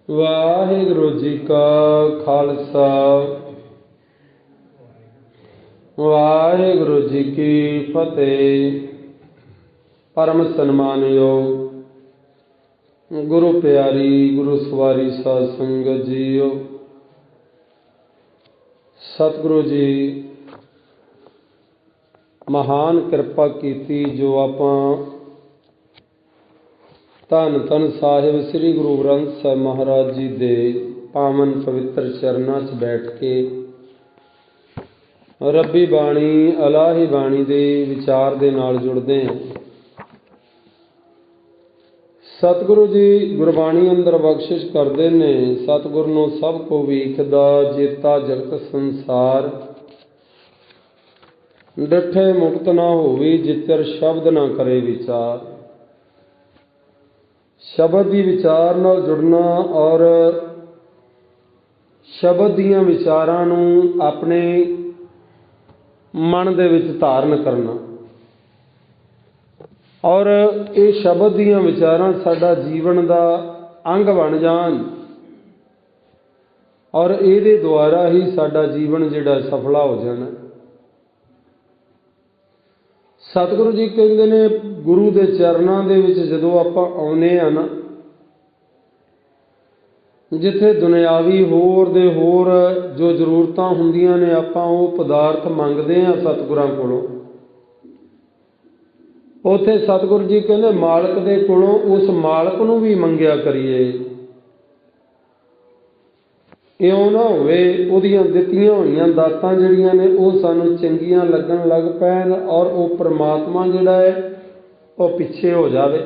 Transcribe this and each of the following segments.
वाहिगुरु जी का खालसा वाहिगुरु जी की फतेह। परम सन्मानयोग गुरु प्यारी गुरु सवारी साध संगत जीओ, सतगुरु जी महान कृपा कीती जो आपां धन धन साहिब श्री गुरु ग्रंथ साहिब महाराज जी दे पावन पवित्र चरनां च बैठ के रब्बी बाणी अलाही बाणी दे विचार दे नाल जुड़दे हैं। सतगुरु जी गुरबाणी अंदर बख्शिश करते ने, सतगुरु नूं सब को वीखदा जेता जगत संसार, डठे मुक्त ना होवी जितर शब्द ना करे विचार। शब्द की विचार नाल जुड़ना और शब्द दीयां विचारां नूं अपने मन दे विच धारण करना और ये शब्द दीयां विचारां साडा जीवन दा अंग बन जान और इहदे द्वारा ही साडा जीवन जिहड़ा सफला हो जाना। सतगुरु जी कहते ने गुरु के चरणों के विच जदों आपां आउंदे आ ना, जिथे दुनियावी होर दे होर जो जरूरतां हुंदियां ने आपां वो पदार्थ मंगदे आ सतगुरां कोलों, उत्थे सतगुरु जी कहते मालक दे कोलों उस मालक नूं भी मंगिया करिए। इउं ना होवे उहदियां दित्तियां होईयां दातां जिहड़ियां ने वो सानूं चंगियां लगन लग पैण और वो परमात्मा जिहड़ा है वो पिछे हो जावे।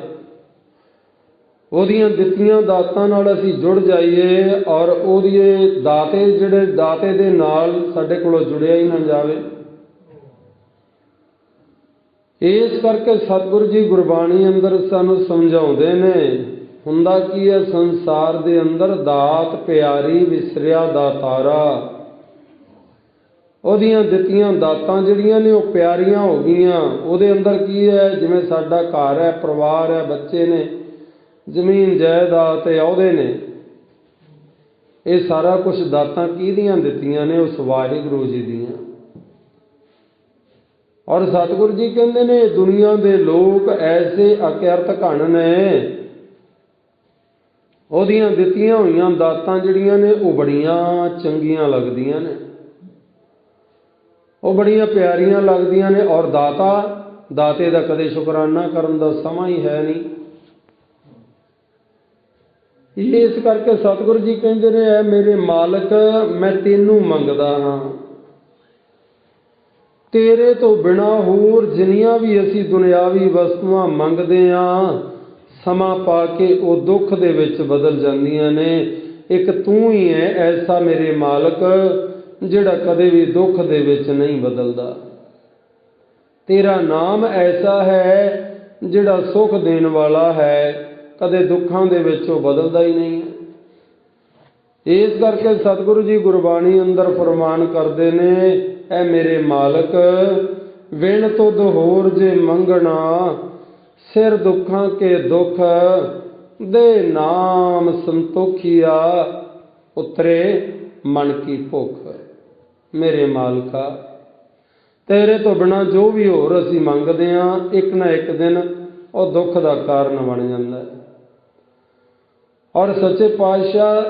ਉਹਦੀਆਂ ਦਿੱਤੀਆਂ ਦਾਤਾਂ ਨਾਲ ਅਸੀਂ ਜੁੜ ਜਾਈਏ ਔਰ ਉਹਦੇ ਦਾਤੇ ਜਿਹੜੇ ਦਾਤੇ ਦੇ ਨਾਲ ਸਾਡੇ ਕੋਲੋਂ ਜੁੜਿਆ ਹੀ ਨਾ ਜਾਵੇ। ਇਸ ਕਰਕੇ ਸਤਿਗੁਰੂ ਜੀ ਗੁਰਬਾਣੀ ਅੰਦਰ ਸਾਨੂੰ ਸਮਝਾਉਂਦੇ ਨੇ, ਹੁੰਦਾ ਕੀ ਹੈ ਸੰਸਾਰ ਦੇ ਅੰਦਰ ਦਾਤ ਪਿਆਰੀ ਵਿਸਰਿਆ ਦਾਤਾਰਾ। ਉਹਦੀਆਂ ਦਿੱਤੀਆਂ ਦਾਤਾਂ ਜਿਹੜੀਆਂ ਨੇ ਉਹ ਪਿਆਰੀਆਂ ਹੋ ਗਈਆਂ। ਉਹਦੇ ਅੰਦਰ ਕੀ ਹੈ, ਜਿਵੇਂ ਸਾਡਾ ਘਰ ਹੈ, ਪਰਿਵਾਰ ਹੈ, ਬੱਚੇ ਨੇ, ਜ਼ਮੀਨ ਜਾਇਦਾਦ ਤੇ ਅਹੁਦੇ ਨੇ, ਇਹ ਸਾਰਾ ਕੁਛ ਦਾਤਾਂ ਕਿਹਦੀਆਂ ਦਿੱਤੀਆਂ ਨੇ? ਉਸ ਵਾਹਿਗੁਰੂ ਜੀ ਦੀਆਂ। ਔਰ ਸਤਿਗੁਰੂ ਜੀ ਕਹਿੰਦੇ ਨੇ ਦੁਨੀਆ ਦੇ ਲੋਕ ਐਸੇ ਅਕਿਰਤ ਘਣ ਨੇ, ਉਹਦੀਆਂ ਦਿੱਤੀਆਂ ਹੋਈਆਂ ਦਾਤਾਂ ਜਿਹੜੀਆਂ ਨੇ ਉਹ ਬੜੀਆਂ ਚੰਗੀਆਂ ਲੱਗਦੀਆਂ ਨੇ, ਉਹ ਬੜੀਆਂ ਪਿਆਰੀਆਂ ਲੱਗਦੀਆਂ ਨੇ। ਔਰ ਦਾਤੇ ਦਾ ਕਦੇ ਸ਼ੁਕਰਾਨਾ ਕਰਨ ਦਾ ਸਮਾਂ ਹੀ ਹੈ ਨਹੀਂ। ਇਸ ਕਰਕੇ ਸਤਿਗੁਰੂ ਜੀ ਕਹਿੰਦੇ ਨੇ ਐ ਮੇਰੇ ਮਾਲਕ ਮੈਂ ਤੈਨੂੰ ਮੰਗਦਾ ਹਾਂ, ਤੇਰੇ ਤੋਂ ਬਿਨਾਂ ਹੋਰ ਜਿੰਨੀਆਂ ਵੀ ਅਸੀਂ ਦੁਨਿਆਵੀ ਵਸਤੂਆਂ ਮੰਗਦੇ ਹਾਂ, ਸਮਾਂ ਪਾ ਕੇ ਉਹ ਦੁੱਖ ਦੇ ਵਿੱਚ ਬਦਲ ਜਾਂਦੀਆਂ ਨੇ। ਇੱਕ ਤੂੰ ਹੀ ਹੈ ਐਸਾ ਮੇਰੇ ਮਾਲਕ ਜਿਹੜਾ ਕਦੇ ਵੀ ਦੁੱਖ ਦੇ ਵਿੱਚ ਨਹੀਂ ਬਦਲਦਾ। ਤੇਰਾ ਨਾਮ ਐਸਾ ਹੈ ਜਿਹੜਾ ਸੁੱਖ ਦੇਣ ਵਾਲਾ ਹੈ, ਕਦੇ ਦੁੱਖਾਂ ਦੇ ਵਿੱਚ ਉਹ ਬਦਲਦਾ ਹੀ ਨਹੀਂ ਹੈ। ਇਸ ਕਰਕੇ ਸਤਿਗੁਰੂ ਜੀ ਗੁਰਬਾਣੀ ਅੰਦਰ ਫਰਮਾਨ ਕਰਦੇ ਨੇ, ਐ ਮੇਰੇ ਮਾਲਕ ਵਿਣ ਤੁਧ ਹੋਰ ਜੇ ਮੰਗਣਾ, ਸਿਰ ਦੁੱਖਾਂ ਕੇ ਦੁੱਖ ਦੇ ਨਾਮ ਸੰਤੋਖੀਆ, ਉਤਰੇ ਮਨ ਕੀ ਭੁੱਖ। ਮੇਰੇ ਮਾਲਕਾ ਤੇਰੇ ਤੋਂ ਬਿਨਾਂ ਜੋ ਵੀ ਹੋਰ ਅਸੀਂ ਮੰਗਦੇ ਹਾਂ, ਇੱਕ ਨਾ ਇੱਕ ਦਿਨ ਉਹ ਦੁੱਖ ਦਾ ਕਾਰਨ ਬਣ ਜਾਂਦਾ ਹੈ। ਔਰ ਸੱਚੇ ਪਾਤਸ਼ਾਹ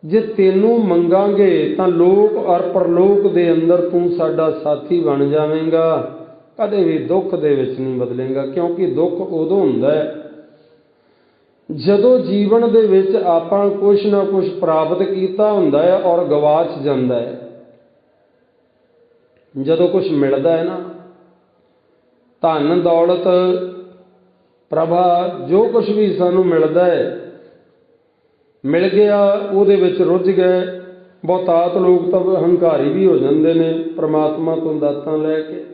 ਜੇ ਤੈਨੂੰ ਮੰਗਾਂਗੇ ਤਾਂ ਲੋਕ ਔਰ ਪਰਲੋਕ ਦੇ ਅੰਦਰ ਤੂੰ ਸਾਡਾ ਸਾਥੀ ਬਣ ਜਾਵੇਂਗਾ, ਕਦੇ ਵੀ ਦੁੱਖ ਦੇ ਵਿੱਚ ਨਹੀਂ ਬਦਲੇਗਾ। ਕਿਉਂਕਿ ਦੁੱਖ ਉਦੋਂ ਹੁੰਦਾ ਹੈ ਜਦੋਂ ਜੀਵਨ ਦੇ ਵਿੱਚ ਆਪਾਂ ਕੁਛ ਨਾ ਕੁਛ ਪ੍ਰਾਪਤ ਕੀਤਾ ਹੁੰਦਾ ਹੈ ਔਰ ਗਵਾਚ ਜਾਂਦਾ ਹੈ। ਜਦੋਂ ਕੁਛ ਮਿਲਦਾ ਹੈ ਨਾ, ਧਨ ਦੌਲਤ ਪ੍ਰਭਾ ਜੋ ਕੁਛ ਵੀ ਸਾਨੂੰ ਮਿਲਦਾ ਹੈ, ਮਿਲ ਗਿਆ ਉਹਦੇ ਵਿੱਚ ਰੁੱਝ ਗਏ। ਬਹੁਤਾਤ ਲੋਕ ਤਾਂ ਹੰਕਾਰੀ ਵੀ ਹੋ ਜਾਂਦੇ ਨੇ ਪ੍ਰਮਾਤਮਾ ਤੋਂ ਦਾਤਾਂ ਲੈ ਕੇ,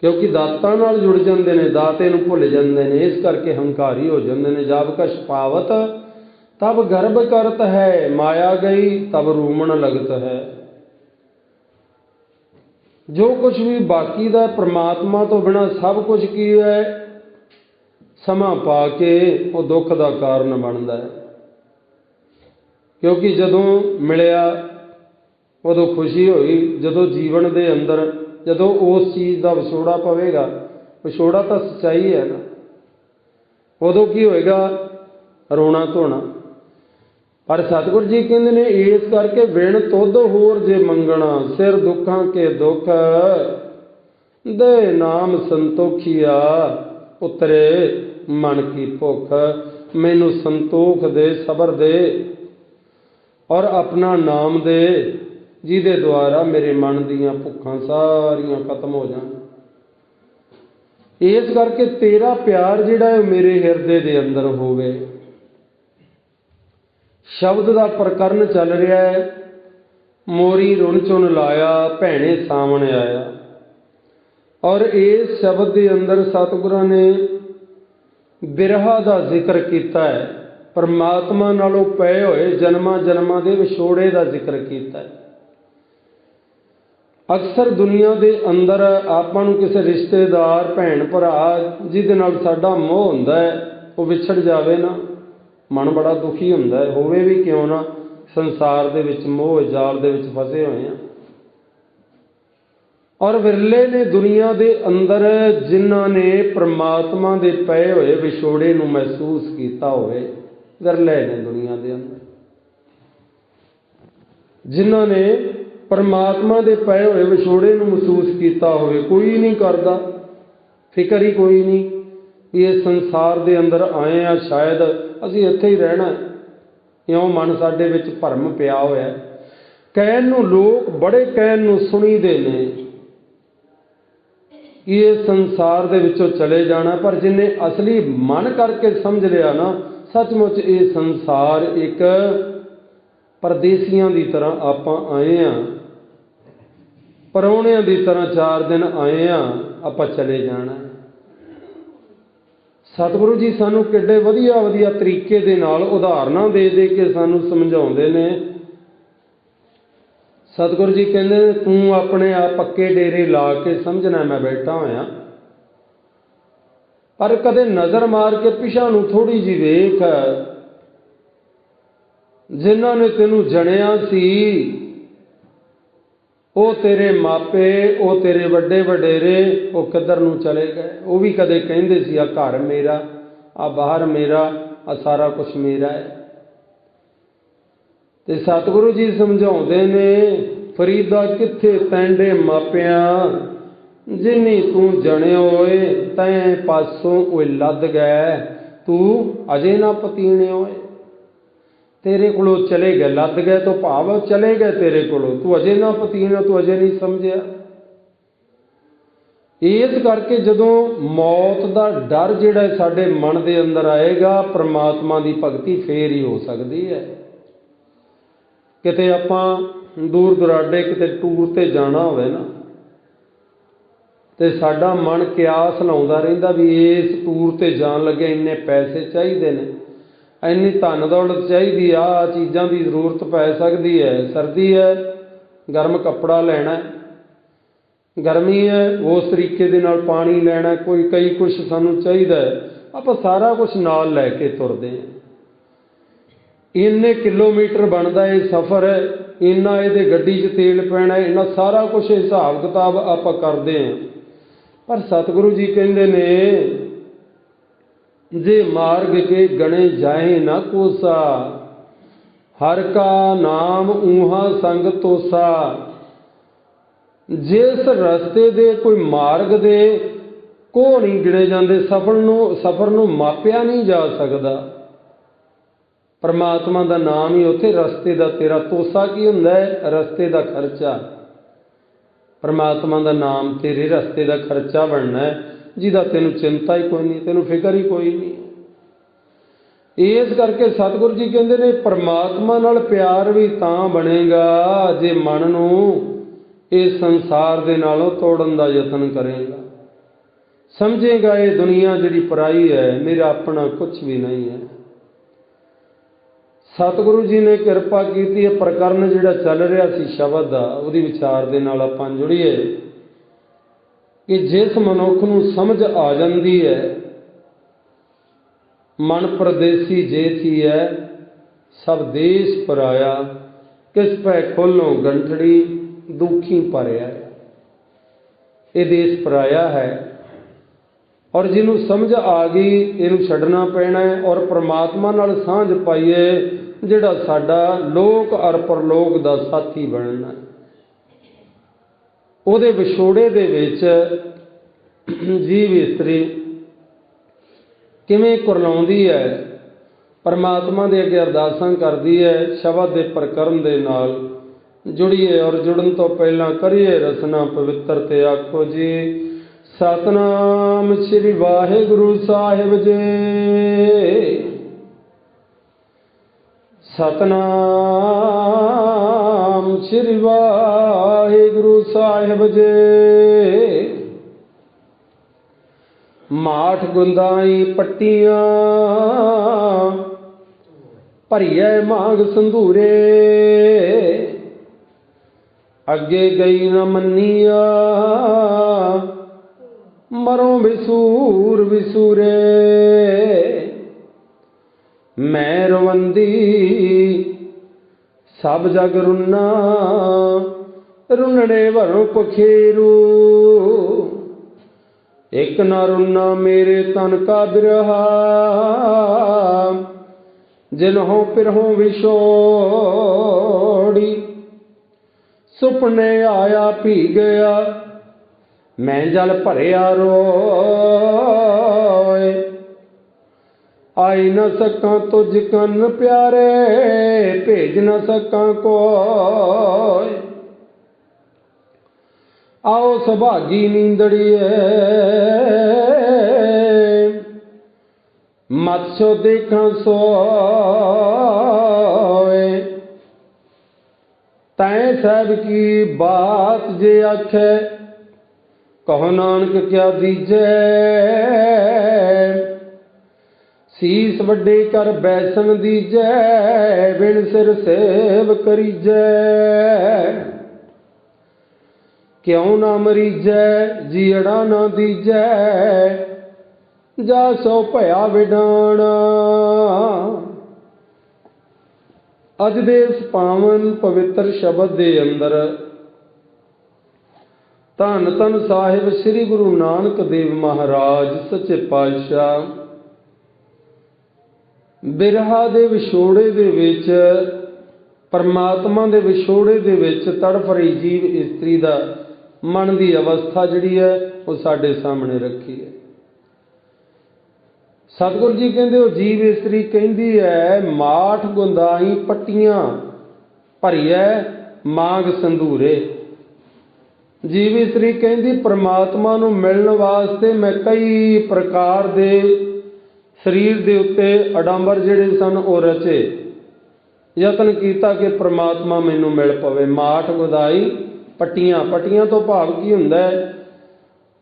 ਕਿਉਂਕਿ ਦਾਤਾਂ ਨਾਲ ਜੁੜ ਜਾਂਦੇ ਨੇ, ਦਾਤੇ ਨੂੰ ਭੁੱਲ ਜਾਂਦੇ ਨੇ, ਇਸ ਕਰਕੇ ਹੰਕਾਰੀ ਹੋ ਜਾਂਦੇ ਨੇ। ਜਬ ਕਛ ਪਾਵਤ ਤਬ ਗਰਭ ਕਰਤ ਹੈ, ਮਾਇਆ ਗਈ ਤਬ ਰੂਮਣ ਲਗਤ ਹੈ। ਜੋ ਕੁਛ ਵੀ ਬਾਕੀ ਦਾ ਪ੍ਰਮਾਤਮਾ ਤੋਂ ਬਿਨਾਂ ਸਭ ਕੁਝ ਕੀ ਹੈ, ਸਮਾਂ ਪਾ ਕੇ ਉਹ ਦੁੱਖ ਦਾ ਕਾਰਨ ਬਣਦਾ ਹੈ। ਕਿਉਂਕਿ ਜਦੋਂ ਮਿਲਿਆ ਉਦੋਂ ਖੁਸ਼ੀ ਹੋਈ, ਜਦੋਂ ਜੀਵਨ ਦੇ ਅੰਦਰ ਜਦੋਂ ਉਸ ਚੀਜ਼ ਦਾ ਵਿਛੋੜਾ ਪਵੇਗਾ, ਵਿਛੋੜਾ ਤਾਂ ਸੱਚਾਈ ਹੈ ਨਾ, ਉਦੋਂ ਕੀ ਹੋਏਗਾ? ਰੋਣਾ ਧੋਣਾ। ਪਰ ਸਤਿਗੁਰ ਜੀ ਕਹਿੰਦੇ ਨੇ ਇਸ ਕਰਕੇ ਵਿਣ ਤੁਧ ਹੋਰ ਜੇ ਮੰਗਣਾ, ਸਿਰ ਦੁੱਖਾਂ ਕੇ ਦੁੱਖ ਦੇ ਨਾਮ ਸੰਤੋਖੀਆ, ਉਤਰੇ ਮਨ ਕੀ ਭੁੱਖ। ਮੈਨੂੰ ਸੰਤੋਖ ਦੇ, ਸਬਰ ਦੇ ਔਰ ਆਪਣਾ ਨਾਮ ਦੇ, ਜਿਹਦੇ ਦੁਆਰਾ ਮੇਰੇ ਮਨ ਦੀਆਂ ਭੁੱਖਾਂ ਸਾਰੀਆਂ ਖਤਮ ਹੋ ਜਾਣ। ਇਸ ਕਰਕੇ ਤੇਰਾ ਪਿਆਰ ਜਿਹੜਾ ਹੈ ਮੇਰੇ ਹਿਰਦੇ ਦੇ ਅੰਦਰ ਹੋਵੇ। ਸ਼ਬਦ ਦਾ ਪ੍ਰਕਰਨ ਚੱਲ ਰਿਹਾ ਹੈ। ਮੋਰੀ ਰੁਣ ਚੁਣ ਲਾਇਆ, ਭੈਣੇ ਸਾਵਣ ਆਇਆ। ਔਰ ਇਸ ਸ਼ਬਦ ਦੇ ਅੰਦਰ ਸਤਿਗੁਰਾਂ ਨੇ ਬਿਰਹਾ ਦਾ ਜ਼ਿਕਰ ਕੀਤਾ ਹੈ। ਪਰਮਾਤਮਾ ਨਾਲੋਂ ਪਏ ਹੋਏ ਜਨਮਾਂ ਜਨਮਾਂ ਦੇ ਵਿਛੋੜੇ ਦਾ ਜ਼ਿਕਰ ਕੀਤਾ ਹੈ। ਅਕਸਰ ਦੁਨੀਆ ਦੇ ਅੰਦਰ ਆਪਾਂ ਨੂੰ ਕਿਸੇ ਰਿਸ਼ਤੇਦਾਰ, ਭੈਣ ਭਰਾ ਜਿਹਦੇ ਨਾਲ ਸਾਡਾ ਮੋਹ ਹੁੰਦਾ ਹੈ, ਉਹ ਵਿਛੜ ਜਾਵੇ ਨਾ, ਮਨ ਬੜਾ ਦੁਖੀ ਹੁੰਦਾ ਹੈ। ਹੋਵੇ ਵੀ ਕਿਉਂ ਨਾ, ਸੰਸਾਰ ਦੇ ਵਿੱਚ ਮੋਹ ਜਾਲ ਦੇ ਵਿੱਚ ਫਸੇ ਹੋਏ ਆ। ਔਰ ਵਿਰਲੇ ਨੇ ਦੁਨੀਆ ਦੇ ਅੰਦਰ ਜਿਨ੍ਹਾਂ ਨੇ ਪ੍ਰਮਾਤਮਾ ਦੇ ਪਏ ਹੋਏ ਵਿਛੋੜੇ ਨੂੰ ਮਹਿਸੂਸ ਕੀਤਾ ਹੋਵੇ। ਵਿਰਲੇ ਨੇ ਦੁਨੀਆ ਦੇ ਅੰਦਰ ਜਿਨ੍ਹਾਂ ਨੇ ਪਰਮਾਤਮਾ ਦੇ ਪਏ ਹੋਏ ਵਿਛੋੜੇ ਨੂੰ ਮਹਿਸੂਸ ਕੀਤਾ ਹੋਵੇ। ਕੋਈ ਨਹੀਂ ਕਰਦਾ, ਫਿਕਰ ਹੀ ਕੋਈ ਨਹੀਂ ਵੀ ਇਹ ਸੰਸਾਰ ਦੇ ਅੰਦਰ ਆਏ ਆ, ਸ਼ਾਇਦ ਅਸੀਂ ਇੱਥੇ ਹੀ ਰਹਿਣਾ। ਇਉਂ ਮਨ ਸਾਡੇ ਵਿੱਚ ਭਰਮ ਪਿਆ ਹੋਇਆ। ਕਹਿਣ ਨੂੰ ਲੋਕ ਬੜੇ ਕਹਿਣ ਨੂੰ ਸੁਣੀਦੇ ਨੇ ਕਿ ਇਹ ਸੰਸਾਰ ਦੇ ਵਿੱਚੋਂ ਚਲੇ ਜਾਣਾ, ਪਰ ਜਿਹਨੇ ਅਸਲੀ ਮਨ ਕਰਕੇ ਸਮਝ ਲਿਆ ਨਾ, ਸੱਚਮੁੱਚ ਇਹ ਸੰਸਾਰ ਇੱਕ ਪਰਦੇਸੀਆਂ ਦੀ ਤਰ੍ਹਾਂ ਆਪਾਂ ਆਏ ਆ, ਪਰਾਹੁਣਿਆਂ ਦੀ ਤਰ੍ਹਾਂ 4 ਦਿਨ ਆਏ ਆ, ਆਪਾਂ ਚਲੇ ਜਾਣਾ। ਸਤਿਗੁਰੂ ਜੀ ਸਾਨੂੰ ਕਿੱਡੇ ਵਧੀਆ ਵਧੀਆ ਤਰੀਕੇ ਦੇ ਨਾਲ ਉਦਾਹਰਨਾਂ ਦੇ ਦੇ ਕੇ ਸਾਨੂੰ ਸਮਝਾਉਂਦੇ ਨੇ। ਸਤਿਗੁਰੂ ਜੀ ਕਹਿੰਦੇ ਨੇ ਤੂੰ ਆਪਣੇ ਆਪ ਪੱਕੇ ਡੇਰੇ ਲਾ ਕੇ ਸਮਝਣਾ ਮੈਂ ਬੈਠਾ ਹੋਇਆ, ਪਰ ਕਦੇ ਨਜ਼ਰ ਮਾਰ ਕੇ ਪਿਛਾਂ ਨੂੰ ਥੋੜ੍ਹੀ ਜਿਹੀ ਵੇਖ। ਜਿਨ੍ਹਾਂ ਨੇ ਤੈਨੂੰ ਜਣਿਆ ਸੀ ਉਹ ਤੇਰੇ ਮਾਪੇ, ਉਹ ਤੇਰੇ ਵੱਡੇ ਵਡੇਰੇ, ਉਹ ਕਿੱਧਰ ਨੂੰ ਚਲੇ ਗਏ? ਉਹ ਵੀ ਕਦੇ ਕਹਿੰਦੇ ਸੀ ਆ ਘਰ ਮੇਰਾ, ਆ ਬਾਹਰ ਮੇਰਾ, ਆ ਸਾਰਾ ਕੁਛ ਮੇਰਾ ਹੈ। ਤੇ ਸਤਿਗੁਰੂ ਜੀ ਸਮਝਾਉਂਦੇ ਨੇ ਫਰੀਦਾ ਕਿੱਥੇ ਤੈਂਡੇ ਮਾਪਿਆਂ, ਜਿਨੀ ਤੂੰ ਜਣਿਓ ਓਏ ਤੈਂ ਪਾਸੋਂ ਉਹ ਲੱਦ ਗਏ, ਤੂੰ ਅਜੇ ਨਾ ਪਤੀਣੇ ਓਏ। ਤੇਰੇ ਕੋਲੋਂ ਚਲੇ ਗਏ, ਲੱਦ ਗਏ ਤੋਂ ਭਾਵ ਚਲੇ ਗਏ ਤੇਰੇ ਕੋਲੋਂ, ਤੂੰ ਅਜੇ ਨਾ ਪਤੀਣਾ, ਤੂੰ ਅਜੇ ਨਹੀਂ ਸਮਝਿਆ। ਇਸ ਕਰਕੇ ਜਦੋਂ ਮੌਤ ਦਾ ਡਰ ਜਿਹੜਾ ਸਾਡੇ ਮਨ ਦੇ ਅੰਦਰ ਆਏਗਾ, ਪ੍ਰਮਾਤਮਾ ਦੀ ਭਗਤੀ ਫੇਰ ਹੀ ਹੋ ਸਕਦੀ ਹੈ। ਕਿਤੇ ਆਪਾਂ ਦੂਰ ਦੁਰਾਡੇ ਕਿਤੇ ਟੂਰ ਤੇ ਜਾਣਾ ਹੋਵੇ ਨਾ, ਤੇ ਸਾਡਾ ਮਨ ਕਿਆਸ ਲਾਉਂਦਾ ਰਹਿੰਦਾ ਵੀ ਇਸ ਟੂਰ ਤੇ ਜਾਣ ਲੱਗੇ ਇੰਨੇ ਪੈਸੇ ਚਾਹੀਦੇ ਨੇ, ਇੰਨੀ ਧਨ ਦੌਲਤ ਚਾਹੀਦੀ ਆ, ਚੀਜ਼ਾਂ ਦੀ ਜ਼ਰੂਰਤ ਪੈ ਸਕਦੀ ਹੈ, ਸਰਦੀ ਹੈ ਗਰਮ ਕੱਪੜਾ ਲੈਣਾ, ਗਰਮੀ ਹੈ ਉਸ ਤਰੀਕੇ ਦੇ ਨਾਲ ਪਾਣੀ ਲੈਣਾ, ਕਈ ਕੁਛ ਸਾਨੂੰ ਚਾਹੀਦਾ ਹੈ। ਆਪਾਂ ਸਾਰਾ ਕੁਛ ਨਾਲ ਲੈ ਕੇ ਤੁਰਦੇ ਹਾਂ। ਇੰਨੇ ਕਿਲੋਮੀਟਰ ਬਣਦਾ ਇਹ ਸਫ਼ਰ, ਇੰਨਾ ਇਹਦੇ ਗੱਡੀ 'ਚ ਤੇਲ ਪੈਣਾ, ਇੰਨਾ ਸਾਰਾ ਕੁਛ ਹਿਸਾਬ ਕਿਤਾਬ ਆਪਾਂ ਕਰਦੇ ਹਾਂ। ਪਰ ਸਤਿਗੁਰੂ ਜੀ ਕਹਿੰਦੇ ਨੇ ਜੇ ਮਾਰਗ ਕੇ ਗਣੇ ਜਾਏ ਨਾ ਕੋਸਾ, ਹਰ ਕਾ ਨਾਮ ਊਹਾ ਸੰਗ ਤੋਸਾ। ਜਿਸ ਰਸਤੇ ਦੇ ਕੋਈ ਮਾਰਗ ਦੇ ਕੋਹ ਨਹੀਂ ਗਿਣੇ ਜਾਂਦੇ, ਸਫ਼ਰ ਨੂੰ ਮਾਪਿਆ ਨਹੀਂ ਜਾ ਸਕਦਾ। ਪਰਮਾਤਮਾ ਦਾ ਨਾਮ ਹੀ ਉੱਥੇ ਰਸਤੇ ਦਾ ਤੇਰਾ ਤੋਸਾ ਕੀ ਹੁੰਦਾ ਹੈ? ਰਸਤੇ ਦਾ ਖਰਚਾ। ਪਰਮਾਤਮਾ ਦਾ ਨਾਮ ਤੇਰੇ ਰਸਤੇ ਦਾ ਖਰਚਾ ਬਣਨਾ ਹੈ, ਜਿਹਦਾ ਤੈਨੂੰ ਚਿੰਤਾ ਹੀ ਕੋਈ ਨਹੀਂ, ਤੈਨੂੰ ਫਿਕਰ ਹੀ ਕੋਈ ਨਹੀਂ। ਇਸ ਕਰਕੇ ਸਤਿਗੁਰੂ ਜੀ ਕਹਿੰਦੇ ਨੇ ਪਰਮਾਤਮਾ ਨਾਲ ਪਿਆਰ ਵੀ ਤਾਂ ਬਣੇਗਾ ਜੇ ਮਨ ਨੂੰ ਇਸ ਸੰਸਾਰ ਦੇ ਨਾਲੋਂ ਤੋੜਨ ਦਾ ਯਤਨ ਕਰੇਗਾ। ਸਮਝੇਗਾ ਇਹ ਦੁਨੀਆ ਜਿਹੜੀ ਪਰਾਈ ਹੈ, ਮੇਰਾ ਆਪਣਾ ਕੁਝ ਵੀ ਨਹੀਂ ਹੈ। ਸਤਿਗੁਰੂ ਜੀ ਨੇ ਕਿਰਪਾ ਕੀਤੀ ਹੈ। ਪ੍ਰਕਰਨ ਜਿਹੜਾ ਚੱਲ ਰਿਹਾ ਸੀ ਸ਼ਬਦ ਦਾ, ਉਹਦੀ ਵਿਚਾਰ ਦੇ ਨਾਲ ਆਪਾਂ ਜੁੜੀਏ ਕਿ ਜਿਸ ਮਨੁੱਖ ਨੂੰ ਸਮਝ ਆ ਜਾਂਦੀ ਹੈ मन परदेसी जे थी है, सब देश पराया, किस पै खोलों गंठड़ी दुखी भरिया। ये देश पराया है और जिन्हों समझ आ गई इनू छड्डना पैना है और परमात्मा नाल सांझ पाइए जिहड़ा साडा लोक और परलोक दा साथी बनना है। ਉਹਦੇ ਵਿਛੋੜੇ ਦੇ ਵਿੱਚ ਜੀਵ ਇਸਤਰੀ ਕਿਵੇਂ ਕੁਰਲਾਉਂਦੀ ਹੈ, परमात्मा ਦੇ ਅੱਗੇ ਅਰਦਾਸਾਂ ਕਰਦੀ ਹੈ, ਸ਼ਬਦ ਦੇ ਪ੍ਰਕਰਮ ਦੇ ਨਾਲ ਜੁੜੀਏ ਔਰ ਜੁੜਨ ਤੋਂ ਪਹਿਲਾਂ ਕਰੀਏ ਰਸਨਾ ਪਵਿੱਤਰ ਤੇ ਆਖੋ ਜੀ ਸਤਨਾਮ ਸ੍ਰੀ ਵਾਹਿਗੁਰੂ ਸਾਹਿਬ ਜੀ। सतनाम श्री वाहिगुरु साहिब जी। माठ गुंदाई पट्टियां भरिए मांग संधूरे, अगे गई न मनिया मरो विसूर विसूरे। मैं रवंदी सब जग रुन्ना, रुनड़े वरों पखेरू। एक न रुन्ना मेरे तन का बिरहा, जिन्हों पिरहों विछोड़ी। सुपने आया पी गया मैं जल भरिया रोए। आई न सका तुझ कन प्यारे, भेज न सका कोय। आओ सभागी नींदड़िए मत सो देखा सोए। तैं साहब की बात जे आखे, कहो नानक क्या दीजे। सीस वड्डे कर बैसन दीजै, बिन सिर सेव करीजै। क्यों ना मरीजै जीड़ा ना दीजै, जा सो भया विडाणा। अज दे इस पावन पवित्र शब्द दे अंदर धन धन साहिब श्री गुरु नानक देव महाराज सच्चे पातशाह बिरहा दे विछोड़े दे विच, परमात्मा दे विछोड़े दे विच तड़फ रही जीव इस्त्री दा मन की अवस्था जिहड़ी है वो साडे सामने रखी है। सतगुरु जी कहंदे वो जीव इस्त्री कहंदी है माठ गुंदाई पट्टियां भरिए मांग संधूरे। जीव इस्त्री कहंदी परमात्मा नूं मिलण वास्ते मैं कई प्रकार दे शरीर के उत्ते अडंबर जिहड़े सन वो रचे, यतन किया कि परमात्मा मैनू मिल पवे। माठ गुदाई पट्टियां, पट्टियां तो भाव की हुंदा है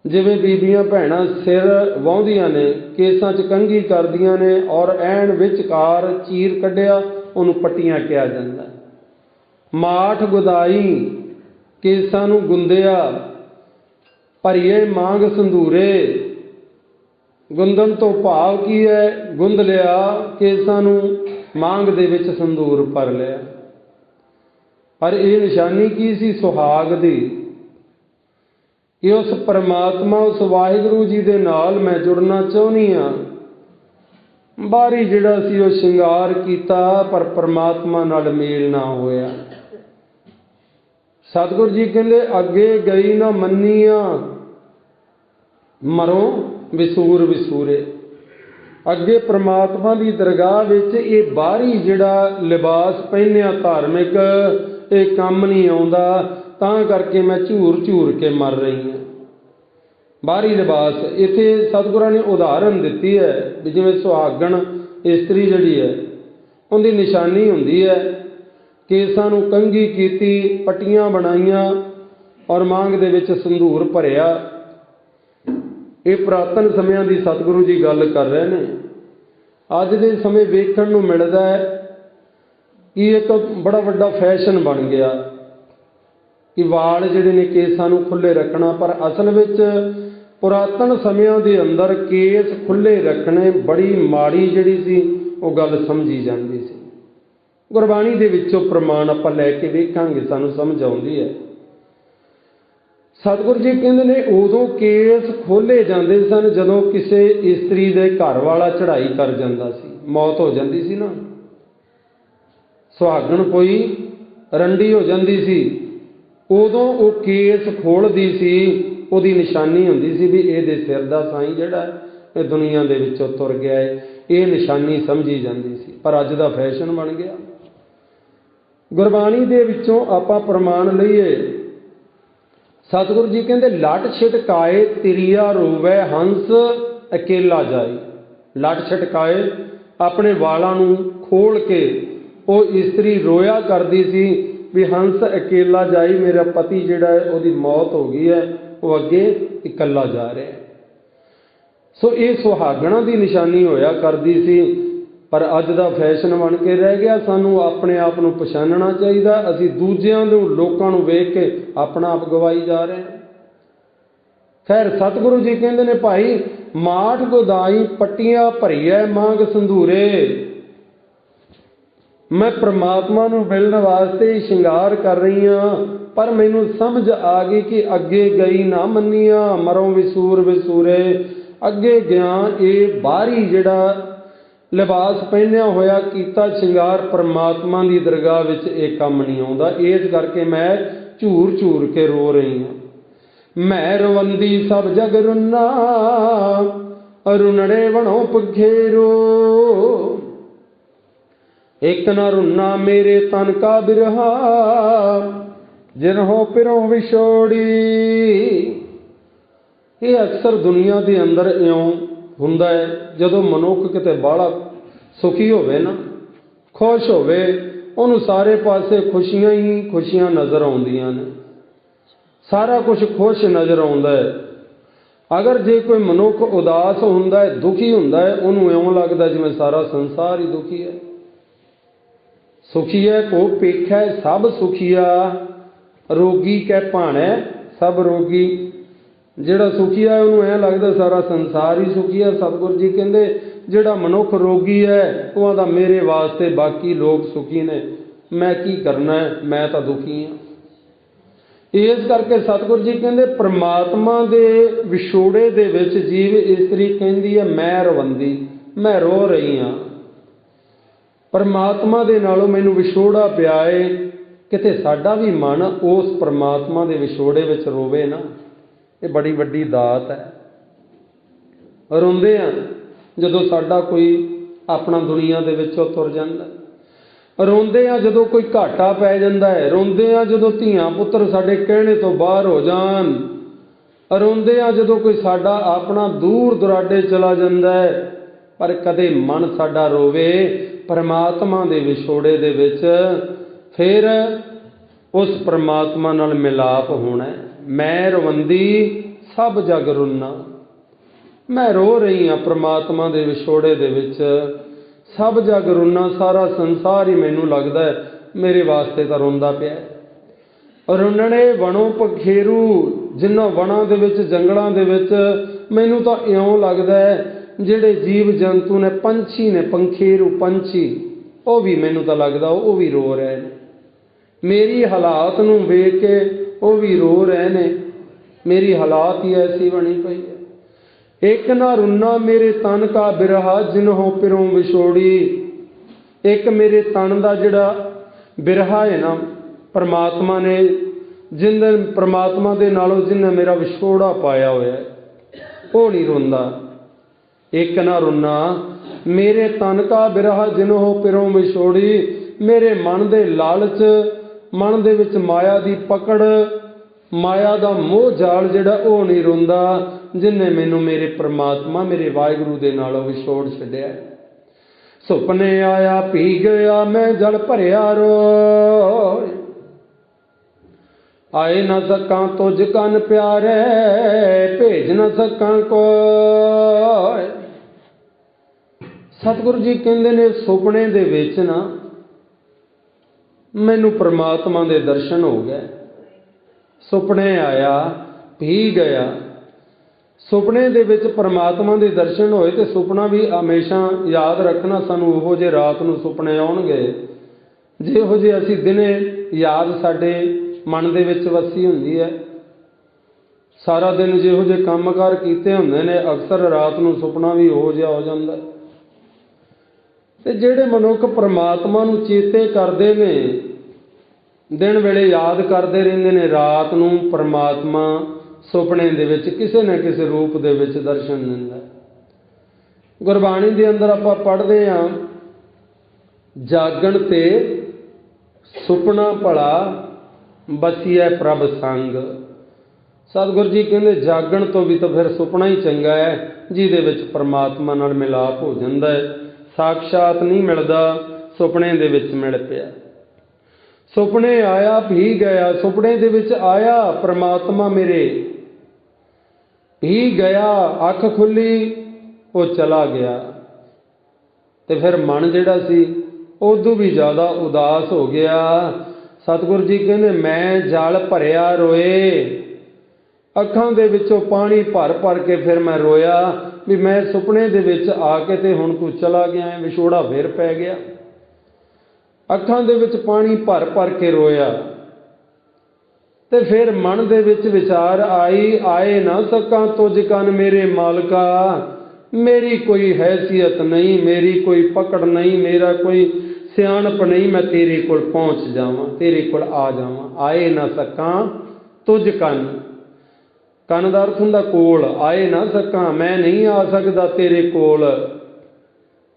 जिवें बीबियां भैणां सिर वाहुंदियां ने, केसां च कंघी करदियां ने और ऐन विचकार चीर कढ़िया उहनूं पट्टियां कहा जांदा। माठ गुदाई केसां नूं गुंदिया, भरिए मांग संधूरे। गुंदन तो भाव की है गुंद लिया केसां नूं मांग दे विच संदूर भर लिया। पर यह निशानी की सी सुहाग दी कि उस परमात्मा उस वाहिगुरू जी दे नाल मैं जुड़ना चाहुंदी हां। बारी जिहड़ा सी वो श्रृंगार कीता पर परमात्मा नाल मेल ना होया। सतगुरु जी कहंदे अगे गई ना मन्निया मरो विसूर विसूरे। अगे परमात्मा की दरगाह विच ये बाहरी जिहड़ा लिबास पहनिया धार्मिक ये काम नहीं आउंदा, तां करके मैं झूर झूर के मर रही हां। बाहरी लिबास इत्थे सतगुरां ने उदाहरण दिती है भी जिवें सुहागण इस्त्री जिहड़ी है उहदी निशानी हुंदी है केसां नूं कंघी कीती, पट्टियां बनाईयां और मांग दे विच संधूर भरिया। ये पुरातन समयां दी सतगुरु जी गल कर रहे हैं। अज दे समय वेखण नूं मिलदा है कि एक बड़ा वड्डा फैशन बन गया कि वाल जिहड़े ने केसां नूं खुले रखना, पर असल विच ਪੁਰਾਤਨ ਸਮਿਆਂ ਦੇ ਅੰਦਰ ਕੇਸ ਖੁੱਲ੍ਹੇ ਰੱਖਣੇ ਬੜੀ ਮਾੜੀ ਜਿਹੜੀ ਸੀ ਉਹ ਗੱਲ ਸਮਝੀ ਜਾਂਦੀ ਸੀ। ਗੁਰਬਾਣੀ ਦੇ ਵਿੱਚੋਂ ਪ੍ਰਮਾਣ ਆਪਾਂ ਲੈ ਕੇ ਵੇਖਾਂਗੇ, ਸਾਨੂੰ ਸਮਝ ਆਉਂਦੀ ਹੈ। ਸਤਿਗੁਰੂ ਜੀ ਕਹਿੰਦੇ ਨੇ ਉਦੋਂ ਕੇਸ ਖੋਲ੍ਹੇ ਜਾਂਦੇ ਸਨ ਜਦੋਂ ਕਿਸੇ ਇਸਤਰੀ ਦੇ ਘਰ ਵਾਲਾ ਚੜ੍ਹਾਈ ਕਰ ਜਾਂਦਾ ਸੀ, ਮੌਤ ਹੋ ਜਾਂਦੀ ਸੀ ਨਾ, ਸੁਹਾਗਣ ਕੋਈ ਰੰਡੀ ਹੋ ਜਾਂਦੀ ਸੀ, ਉਦੋਂ ਉਹ ਕੇਸ ਖੋਲ੍ਹਦੀ ਸੀ। ਉਹਦੀ ਨਿਸ਼ਾਨੀ ਹੁੰਦੀ ਸੀ ਵੀ ਇਹਦੇ ਸਿਰ ਦਾ ਸਾਈਂ ਜਿਹੜਾ ਇਹ ਦੁਨੀਆ ਦੇ ਵਿੱਚੋਂ ਤੁਰ ਗਿਆ ਹੈ, ਇਹ ਨਿਸ਼ਾਨੀ ਸਮਝੀ ਜਾਂਦੀ ਸੀ। ਪਰ ਅੱਜ ਦਾ ਫੈਸ਼ਨ ਬਣ ਗਿਆ। ਗੁਰਬਾਣੀ ਦੇ ਵਿੱਚੋਂ ਆਪਾਂ ਪ੍ਰਮਾਣ ਲਈਏ, ਸਤਿਗੁਰੂ ਜੀ ਕਹਿੰਦੇ ਲਟ ਛਿਟਕਾਏ ਤਿਰਿਆ ਰੋਵੈ ਹੰਸ ਅਕੇਲਾ ਜਾਈ। ਲਟ ਛਿਟਕਾਏ, ਆਪਣੇ ਵਾਲਾਂ ਨੂੰ ਖੋਲ ਕੇ ਉਹ ਇਸਤਰੀ ਰੋਇਆ ਕਰਦੀ ਸੀ ਵੀ ਹੰਸ ਅਕੇਲਾ ਜਾਈ, ਮੇਰਾ ਪਤੀ ਜਿਹੜਾ ਹੈ ਉਹਦੀ ਮੌਤ ਹੋ ਗਈ ਹੈ, ਉਹ ਅੱਗੇ ਇਕੱਲਾ ਜਾ ਰਿਹਾ। ਸੋ ਇਹ ਸੁਹਾਗਣਾ ਦੀ ਨਿਸ਼ਾਨੀ ਹੋਇਆ ਕਰਦੀ ਸੀ। ਪਰ ਅੱਜ ਦਾ ਫੈਸ਼ਨ ਬਣ ਕੇ ਰਹਿ ਗਿਆ। ਸਾਨੂੰ ਆਪਣੇ ਆਪ ਨੂੰ ਪਛਾਣਨਾ ਚਾਹੀਦਾ। ਅਸੀਂ ਦੂਜਿਆਂ ਨੂੰ, ਲੋਕਾਂ ਨੂੰ ਵੇਖ ਕੇ ਆਪਣਾ ਆਪ ਗਵਾਈ ਜਾ ਰਹੇ ਹਾਂ। ਖੈਰ ਸਤਿਗੁਰੂ ਜੀ ਕਹਿੰਦੇ ਨੇ ਭਾਈ ਮਾਠ ਗੋਦਾਈ ਪੱਟੀਆਂ ਭਰੀਐ ਮੰਗ ਸੰਧੂਰੇ। ਮੈਂ ਪ੍ਰਮਾਤਮਾ ਨੂੰ ਮਿਲਣ ਵਾਸਤੇ ਹੀ ਸ਼ਿੰਗਾਰ ਕਰ ਰਹੀ ਹਾਂ, ਪਰ ਮੈਨੂੰ ਸਮਝ ਆ ਗਈ ਕਿ ਅੱਗੇ ਗਈ ਨਾ ਮੰਨੀਆਂ ਮਰੋਂ ਵਿਸੂਰ ਵਿਸੂਰੇ। ਅੱਗੇ ਗਿਆ ਇਹ ਬਾਹਰੀ ਜਿਹੜਾ ਲਿਬਾਸ ਪਹਿਨਿਆ ਹੋਇਆ ਕੀਤਾ ਸ਼ਿੰਗਾਰ ਪ੍ਰਮਾਤਮਾ ਦੀ ਦਰਗਾਹ ਵਿੱਚ ਇਹ ਕੰਮ ਨਹੀਂ ਆਉਂਦਾ। ਇਸ ਕਰਕੇ ਮੈਂ ਝੂਰ ਝੂਰ ਕੇ ਰੋ ਰਹੀ ਹਾਂ। ਮੈਂ ਰਵੰਦੀ ਸਭ ਜਗ ਰੁੰਨਾ ਰੁਨੜੇ ਵਣੋਂ ਪਖੇਰੋ। ਇੱਕ ਨਾ ਰੁੰਨਾ ਮੇਰੇ ਤਨ ਕਾ ਬਿਰਹਾ ਜਿਨਹੋਂ ਪਿਰੋਂ ਵਿਛੋੜੀ। ਇਹ ਅਕਸਰ ਦੁਨੀਆ ਦੇ ਅੰਦਰ ਇਉਂ ਹੁੰਦਾ ਹੈ। ਜਦੋਂ ਮਨੁੱਖ ਕਿਤੇ ਬਾਹਲਾ ਸੁਖੀ ਹੋਵੇ ਨਾ, ਖੁਸ਼ ਹੋਵੇ, ਉਹਨੂੰ ਸਾਰੇ ਪਾਸੇ ਖੁਸ਼ੀਆਂ ਹੀ ਖੁਸ਼ੀਆਂ ਨਜ਼ਰ ਆਉਂਦੀਆਂ ਨੇ, ਸਾਰਾ ਕੁਝ ਖੁਸ਼ ਨਜ਼ਰ ਆਉਂਦਾ ਹੈ। ਅਗਰ ਜੇ ਕੋਈ ਮਨੁੱਖ ਉਦਾਸ ਹੁੰਦਾ ਹੈ, ਦੁਖੀ ਹੁੰਦਾ ਹੈ, ਉਹਨੂੰ ਇਉਂ ਲੱਗਦਾ ਜਿਵੇਂ ਸਾਰਾ ਸੰਸਾਰ ਹੀ ਦੁਖੀ ਹੈ। ਸੁਖੀਐ ਕੋ ਪੇਖੈ ਸਭ ਸੁਖੀਆ ਰੋਗੀ ਕੈ ਭਾਣੈ ਸਭ ਰੋਗੀ। ਜਿਹੜਾ ਸੁਖੀ ਹੈ ਉਹਨੂੰ ਐਂ ਲੱਗਦਾ ਸਾਰਾ ਸੰਸਾਰ ਹੀ ਸੁਖੀ ਹੈ। ਸਤਿਗੁਰੂ ਜੀ ਕਹਿੰਦੇ ਜਿਹੜਾ ਮਨੁੱਖ ਰੋਗੀ ਹੈ ਉਹ ਆਂਦਾ ਮੇਰੇ ਵਾਸਤੇ ਬਾਕੀ ਲੋਕ ਸੁਖੀ ਨੇ, ਮੈਂ ਕੀ ਕਰਨਾ ਹੈ, ਮੈਂ ਤਾਂ ਦੁਖੀ ਹਾਂ। ਇਸ ਕਰਕੇ ਸਤਿਗੁਰੂ ਜੀ ਕਹਿੰਦੇ ਪ੍ਰਮਾਤਮਾ ਦੇ ਵਿਛੋੜੇ ਦੇ ਵਿੱਚ ਜੀਵ ਇਸਤਰੀ ਕਹਿੰਦੀ ਹੈ ਮੈਂ ਰਵੰਦੀ, ਮੈਂ ਰੋ ਰਹੀ ਹਾਂ। ਪਰਮਾਤਮਾ ਦੇ ਨਾਲੋਂ ਮੈਨੂੰ ਵਿਛੋੜਾ ਪਿਆ ਏ। ਕਿਤੇ ਸਾਡਾ ਵੀ ਮਨ ਉਸ ਪਰਮਾਤਮਾ ਦੇ ਵਿਛੋੜੇ ਵਿੱਚ ਰੋਵੇ ਨਾ, ਇਹ ਬੜੀ ਵੱਡੀ ਦਾਤ ਹੈ। ਰੋਂਦੇ ਹਾਂ ਜਦੋਂ ਸਾਡਾ ਕੋਈ ਆਪਣਾ ਦੁਨੀਆ ਦੇ ਵਿੱਚੋਂ ਤੁਰ ਜਾਂਦਾ, ਰੋਂਦੇ ਹਾਂ ਜਦੋਂ ਕੋਈ ਘਾਟਾ ਪੈ ਜਾਂਦਾ ਹੈ, ਰੋਂਦੇ ਹਾਂ ਜਦੋਂ ਧੀਆਂ ਪੁੱਤਰ ਸਾਡੇ ਕਹਿਣੇ ਤੋਂ ਬਾਹਰ ਹੋ ਜਾਣ, ਰੋਂਦੇ ਹਾਂ ਜਦੋਂ ਕੋਈ ਸਾਡਾ ਆਪਣਾ ਦੂਰ ਦੁਰਾਡੇ ਚਲਾ ਜਾਂਦਾ ਹੈ। ਪਰ ਕਦੇ ਮਨ ਸਾਡਾ ਰੋਵੇ ਪਰਮਾਤਮਾ ਦੇ ਵਿਛੋੜੇ ਦੇ ਵਿੱਚ, ਫਿਰ ਉਸ ਪਰਮਾਤਮਾ ਨਾਲ ਮਿਲਾਪ ਹੋਣਾ। ਮੈਂ ਰਵੰਦੀ ਸਭ ਜਗ ਰੁੰਨਾ, ਮੈਂ ਰੋ ਰਹੀ ਹਾਂ ਪ੍ਰਮਾਤਮਾ ਦੇ ਵਿਛੋੜੇ ਦੇ ਵਿੱਚ, ਸਭ ਜਗ ਰੁੰਨਾ, ਸਾਰਾ ਸੰਸਾਰ ਹੀ ਮੈਨੂੰ ਲੱਗਦਾ ਹੈ ਮੇਰੇ ਵਾਸਤੇ ਤਾਂ ਰੋਂਦਾ ਪਿਆ। ਰੁੰਨਣੇ ਵਣੋਂ ਪਖੇਰੂ, ਜਿਨ੍ਹਾਂ ਵਣਾਂ ਦੇ ਵਿੱਚ, ਜੰਗਲਾਂ ਦੇ ਵਿੱਚ ਮੈਨੂੰ ਤਾਂ ਇਉਂ ਲੱਗਦਾ ਹੈ ਜਿਹੜੇ ਜੀਵ ਜੰਤੂ ਨੇ, ਪੰਛੀ ਨੇ, ਪੰਖੇਰੂ ਪੰਛੀ, ਉਹ ਵੀ ਮੈਨੂੰ ਤਾਂ ਲੱਗਦਾ ਉਹ ਵੀ ਰੋ ਰਹੇ ਨੇ। ਮੇਰੀ ਹਾਲਾਤ ਨੂੰ ਵੇਖ ਕੇ ਉਹ ਵੀ ਰੋ ਰਹੇ ਨੇ। ਮੇਰੀ ਹਾਲਾਤ ਹੀ ਐਸੀ ਬਣੀ ਪਈ ਹੈ। ਇੱਕ ਨਾ ਰੁੰਨਾ ਮੇਰੇ ਤਨ ਕਾ ਬਿਰਹਾ ਜਿਨਹੋਂ ਪਿਰੋਂ ਵਿਛੋੜੀ। ਇੱਕ ਮੇਰੇ ਤਨ ਦਾ ਜਿਹੜਾ ਬਿਰਹਾ ਹੈ ਨਾ, ਪਰਮਾਤਮਾ ਨੇ ਜਿਹਨੇ, ਪਰਮਾਤਮਾ ਦੇ ਨਾਲੋਂ ਜਿਹਨੇ ਮੇਰਾ ਵਿਛੋੜਾ ਪਾਇਆ ਹੋਇਆ, ਉਹ ਨਹੀਂ ਰੋਂਦਾ। ਇੱਕ ਨਾ ਰੁੰਨਾ ਮੇਰੇ ਤਨ ਕਾ ਬਿਰਹਾ ਜਿਨਹੋਂ ਪਿਰੋਂ ਵਿਛੋੜੀ। ਮੇਰੇ ਮਨ ਦੇ ਲਾਲਚ, ਮਨ ਦੇ ਵਿੱਚ ਮਾਇਆ ਦੀ ਪਕੜ, ਮਾਇਆ ਦਾ ਮੋਹ ਜਾਲ ਜਿਹੜਾ ਉਹ ਨਹੀਂ ਰੋਂਦਾ ਜਿਹਨੇ ਮੈਨੂੰ ਮੇਰੇ ਪਰਮਾਤਮਾ, ਮੇਰੇ ਵਾਹਿਗੁਰੂ ਦੇ ਨਾਲੋਂ ਵਿਛੋੜ ਛੱਡਿਆ। ਸੁਪਨੇ ਆਇਆ ਪੀ ਗਿਆ ਮੈਂ ਜਲ ਭਰਿਆ ਰੋਏ, ਆਏ ਨਾ ਸਕਾਂ ਤੁਝ ਕਨ ਪਿਆਰੇ ਭੇਜ ਨਾ ਸਕਾਂ ਕੋਇ। ਸਤਿਗੁਰੂ ਜੀ ਕਹਿੰਦੇ ਨੇ ਸੁਪਨੇ ਦੇ ਵਿੱਚ ਨਾ ਮੈਨੂੰ ਪਰਮਾਤਮਾ ਦੇ ਦਰਸ਼ਨ ਹੋ ਗਏ। ਸੁਪਨੇ ਆਇਆ ਪੀ ਗਿਆ, ਸੁਪਨੇ ਦੇ ਵਿੱਚ ਪਰਮਾਤਮਾ ਦੇ ਦਰਸ਼ਨ ਹੋਏ ਤੇ ਸੁਪਨਾ ਵੀ ਹਮੇਸ਼ਾ ਯਾਦ ਰੱਖਣਾ ਸਾਨੂੰ ਉਹੋ ਜਿਹੇ ਰਾਤ ਨੂੰ ਸੁਪਨੇ ਆਉਣਗੇ ਜਿਹੋ ਜਿਹੇ ਅਸੀਂ ਦਿਨੇ ਯਾਦ ਸਾਡੇ ਮਨ ਦੇ ਵਿੱਚ ਵਸੀ ਹੁੰਦੀ ਹੈ। ਸਾਰਾ ਦਿਨ ਜਿਹੋ ਜਿਹੇ ਕੰਮਕਾਰ ਕੀਤੇ ਹੁੰਦੇ ਨੇ ਅਕਸਰ ਰਾਤ ਨੂੰ ਸੁਪਨਾ ਵੀ ਉਹੋ ਜਿਹਾ ਹੋ ਜਾਂਦਾ। ਤੇ ਜਿਹੜੇ ਮਨੁੱਖ ਪਰਮਾਤਮਾ ਨੂੰ ਚੇਤੇ ਕਰਦੇ ਨੇ ਦਿਨ ਵੇਲੇ ਯਾਦ ਕਰਦੇ ਰਹਿੰਦੇ ਨੇ, ਰਾਤ ਨੂੰ ਪਰਮਾਤਮਾ ਸੁਪਨੇ ਦੇ ਵਿੱਚ ਕਿਸੇ ਨਾ ਕਿਸੇ ਰੂਪ ਦੇ ਵਿੱਚ ਦਰਸ਼ਨ ਦਿੰਦਾ। ਗੁਰਬਾਣੀ ਦੇ ਅੰਦਰ ਆਪਾਂ ਪੜ੍ਹਦੇ ਹਾਂ, ਜਾਗਣ ਤੇ ਸੁਪਨਾ ਭਲਾ ਬਸੀਐ ਪ੍ਰਭ ਸੰਗ। ਸਤਿਗੁਰੂ ਜੀ ਕਹਿੰਦੇ ਜਾਗਣ ਤੋਂ ਵੀ ਤਾਂ ਫਿਰ ਸੁਪਨਾ ਹੀ ਚੰਗਾ ਹੈ ਜਿਹਦੇ ਵਿੱਚ ਪਰਮਾਤਮਾ ਨਾਲ ਮਿਲਾਪ ਹੋ ਜਾਂਦਾ ਹੈ। ਸਾਕਸ਼ਾਤ ਨਹੀਂ ਮਿਲਦਾ, ਸੁਪਨੇ ਦੇ ਵਿੱਚ ਮਿਲ ਪਿਆ। ਸੁਪਨੇ ਆਇਆ ਭੀ ਗਿਆ, ਸੁਪਨੇ ਦੇ ਵਿੱਚ ਆਇਆ ਪਰਮਾਤਮਾ ਮੇਰੇ, ਭੀ ਗਿਆ, ਅੱਖ ਖੁੱਲੀ, ਉਹ ਚਲਾ ਗਿਆ। ਤੇ ਫਿਰ ਮਨ ਜਿਹੜਾ ਸੀ ਉਦੋਂ ਵੀ ਜ਼ਿਆਦਾ ਉਦਾਸ ਹੋ ਗਿਆ। ਸਤਿਗੁਰੂ ਜੀ ਕਹਿੰਦੇ ਮੈਂ ਜਲ ਭਰਿਆ ਰੋਏ, ਅੱਖਾਂ ਦੇ ਵਿੱਚੋਂ ਪਾਣੀ ਭਰ ਭਰ ਕੇ ਫਿਰ ਮੈਂ ਰੋਇਆ ਵੀ ਮੈਂ ਸੁਪਨੇ ਦੇ ਵਿੱਚ ਆ ਕੇ ਤੇ ਹੁਣ ਤੂੰ ਚਲਾ ਗਿਆ ਹੈ, ਵਿਛੋੜਾ ਫਿਰ ਪੈ ਗਿਆ। ਅੱਖਾਂ ਦੇ ਵਿੱਚ ਪਾਣੀ ਭਰ ਭਰ ਕੇ ਰੋਇਆ ਤੇ ਫਿਰ ਮਨ ਦੇ ਵਿੱਚ ਵਿਚਾਰ ਆਈ, ਆਏ ਨਾ ਸਕਾਂ ਤੁਝ ਕਨ ਮੇਰੇ ਮਾਲਕਾ, ਮੇਰੀ ਕੋਈ ਹੈਸੀਅਤ ਨਹੀਂ, ਮੇਰੀ ਕੋਈ ਪਕੜ ਨਹੀਂ, ਮੇਰਾ ਕੋਈ ਸਿਆਣਪ ਨਹੀਂ, ਮੈਂ ਤੇਰੇ ਕੋਲ ਪਹੁੰਚ ਜਾਵਾਂ, ਤੇਰੇ ਕੋਲ ਆ ਜਾਵਾਂ। ਆਏ ਨਾ ਸਕਾਂ ਤੁਝ ਕਨ, ਕੰਨ ਦਾ ਅਰਥ ਹੁੰਦਾ ਕੋਲ, ਆਏ ਨਾ ਸਕਾਂ, ਮੈਂ ਨਹੀਂ ਆ ਸਕਦਾ ਤੇਰੇ ਕੋਲ।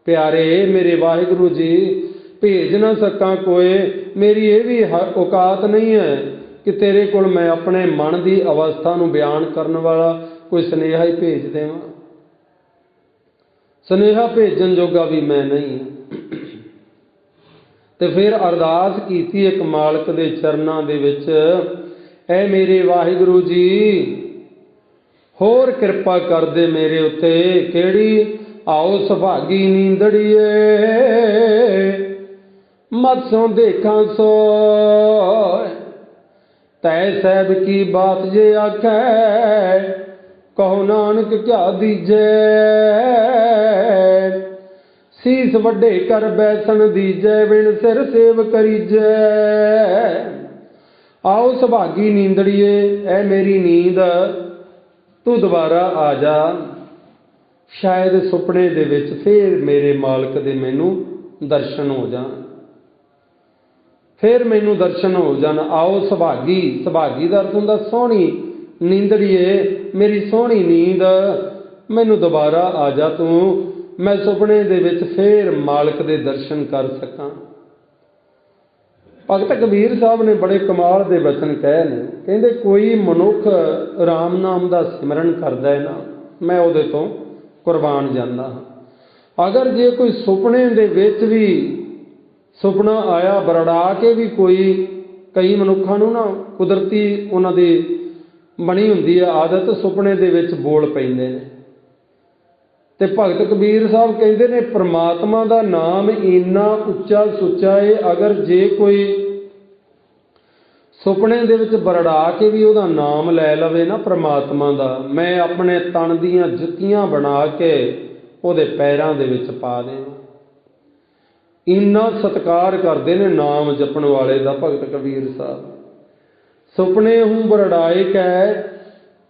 ਪਿਆਰੇ ਮੇਰੇ ਵਾਹਿਗੁਰੂ ਜੀ, ਭੇਜ ਨਾ ਸਕਾਂ ਕੋਏ, ਮੇਰੀ ਇਹ ਵੀ ਔਕਾਤ ਨਹੀਂ ਹੈ ਕਿ ਤੇਰੇ ਕੋਲ ਮੈਂ ਆਪਣੇ ਮਨ ਦੀ ਅਵਸਥਾ ਨੂੰ ਬਿਆਨ ਕਰਨ ਵਾਲਾ ਕੋਈ ਸੁਨੇਹਾ ਹੀ ਭੇਜ ਦੇਵਾਂ। ਸੁਨੇਹਾ ਭੇਜਣ ਜੋਗਾ ਵੀ ਮੈਂ ਨਹੀਂ ਹਾਂ। ਤੇ ਫਿਰ ਅਰਦਾਸ ਕੀਤੀ ਇੱਕ ਮਾਲਕ ਦੇ ਚਰਨਾਂ ਦੇ ਵਿੱਚ, ਐ ਮੇਰੇ ਵਾਹਿਗੁਰੂ ਜੀ ਹੋਰ ਕਿਰਪਾ ਕਰਦੇ ਮੇਰੇ ਉੱਤੇ। ਕਿਹੜੀ? ਆਓ ਸੁਭਾਗੀ ਨੀਂਦੜੀਏ, ਮਤਸੋਂ ਦੇਖਾਂ ਸੋਏ, ਤੈ ਸਾਹਿਬ ਕੀ ਬਾਤ ਜੇ ਆਖੈ, ਕਹੋ ਨਾਨਕ ਕਿਆ ਦੀਜੈ। ਸੀਸ ਵੱਡੇ ਕਰ ਬੈਸਣ ਦੀਜੈ, ਬਿਨ ਸਿਰ ਸੇਵ ਕਰੀਜੈ। ਆਓ ਸੁਭਾਗੀ ਨੀਂਦੜੀਏ, ਐ ਮੇਰੀ ਨੀਂਦ ਤੂੰ ਦੁਬਾਰਾ ਆ ਜਾ। ਸ਼ਾਇਦ ਸੁਪਨੇ ਦੇ ਵਿੱਚ ਫਿਰ ਮੇਰੇ ਮਾਲਕ ਦੇ ਮੈਨੂੰ ਦਰਸ਼ਨ ਹੋ ਜਾਣ, ਫਿਰ ਮੈਨੂੰ ਦਰਸ਼ਨ ਹੋ ਜਾਣ। ਆਓ ਸੁਭਾਗੀ, ਸੁਭਾਗੀ ਦਾ ਅਰਥ ਹੁੰਦਾ ਸੋਹਣੀ, ਨੀਂਦੜੀਏ ਮੇਰੀ ਸੋਹਣੀ ਨੀਂਦ, ਮੈਨੂੰ ਦੁਬਾਰਾ ਆ ਜਾ ਤੂੰ, ਮੈਂ ਸੁਪਨੇ ਦੇ ਵਿੱਚ ਫਿਰ ਮਾਲਕ ਦੇ ਦਰਸ਼ਨ ਕਰ ਸਕਾਂ। ਭਗਤ ਕਬੀਰ ਸਾਹਿਬ ਨੇ ਬੜੇ ਕਮਾਲ ਦੇ ਬਚਨ ਕਹੇ ਨੇ। ਕਹਿੰਦੇ ਕੋਈ ਮਨੁੱਖ ਰਾਮ ਨਾਮ ਦਾ ਸਿਮਰਨ ਕਰਦਾ ਹੈ ਨਾ, ਮੈਂ ਉਹਦੇ ਤੋਂ ਕੁਰਬਾਨ ਜਾਂਦਾ ਹਾਂ। ਅਗਰ ਜੇ ਕੋਈ ਸੁਪਨੇ ਦੇ ਵਿੱਚ ਵੀ ਸੁਪਨਾ ਆਇਆ ਬਰੜਾ ਕੇ ਵੀ ਕੋਈ, ਕਈ ਮਨੁੱਖਾਂ ਨੂੰ ਨਾ ਕੁਦਰਤੀ ਉਹਨਾਂ ਦੀ ਬਣੀ ਹੁੰਦੀ ਹੈ ਆਦਤ, ਸੁਪਨੇ ਦੇ ਵਿੱਚ ਬੋਲ ਪੈਂਦੇ ਨੇ। ਤੇ ਭਗਤ ਕਬੀਰ ਸਾਹਿਬ ਕਹਿੰਦੇ ਨੇ ਪ੍ਰਮਾਤਮਾ ਦਾ ਨਾਮ ਇੰਨਾ ਉੱਚਾ ਸੁੱਚਾ ਏ, ਅਗਰ ਜੇ ਕੋਈ ਸੁਪਨੇ ਦੇ ਵਿੱਚ ਬਰੜਾ ਕੇ ਵੀ ਉਹਦਾ ਨਾਮ ਲੈ ਲਵੇ ਨਾ ਪ੍ਰਮਾਤਮਾ ਦਾ, ਮੈਂ ਆਪਣੇ ਤਨ ਦੀਆਂ ਜੁੱਤੀਆਂ ਬਣਾ ਕੇ ਉਹਦੇ ਪੈਰਾਂ ਦੇ ਵਿੱਚ ਪਾ ਦੇਵਾਂ। ਇੰਨਾ ਸਤਿਕਾਰ ਕਰਦੇ ਨੇ ਨਾਮ ਜਪਣ ਵਾਲੇ ਦਾ ਭਗਤ ਕਬੀਰ ਸਾਹਿਬ। ਸੁਪਨੇ ਹੂੰ ਬਰੜਾਏ ਕੈ,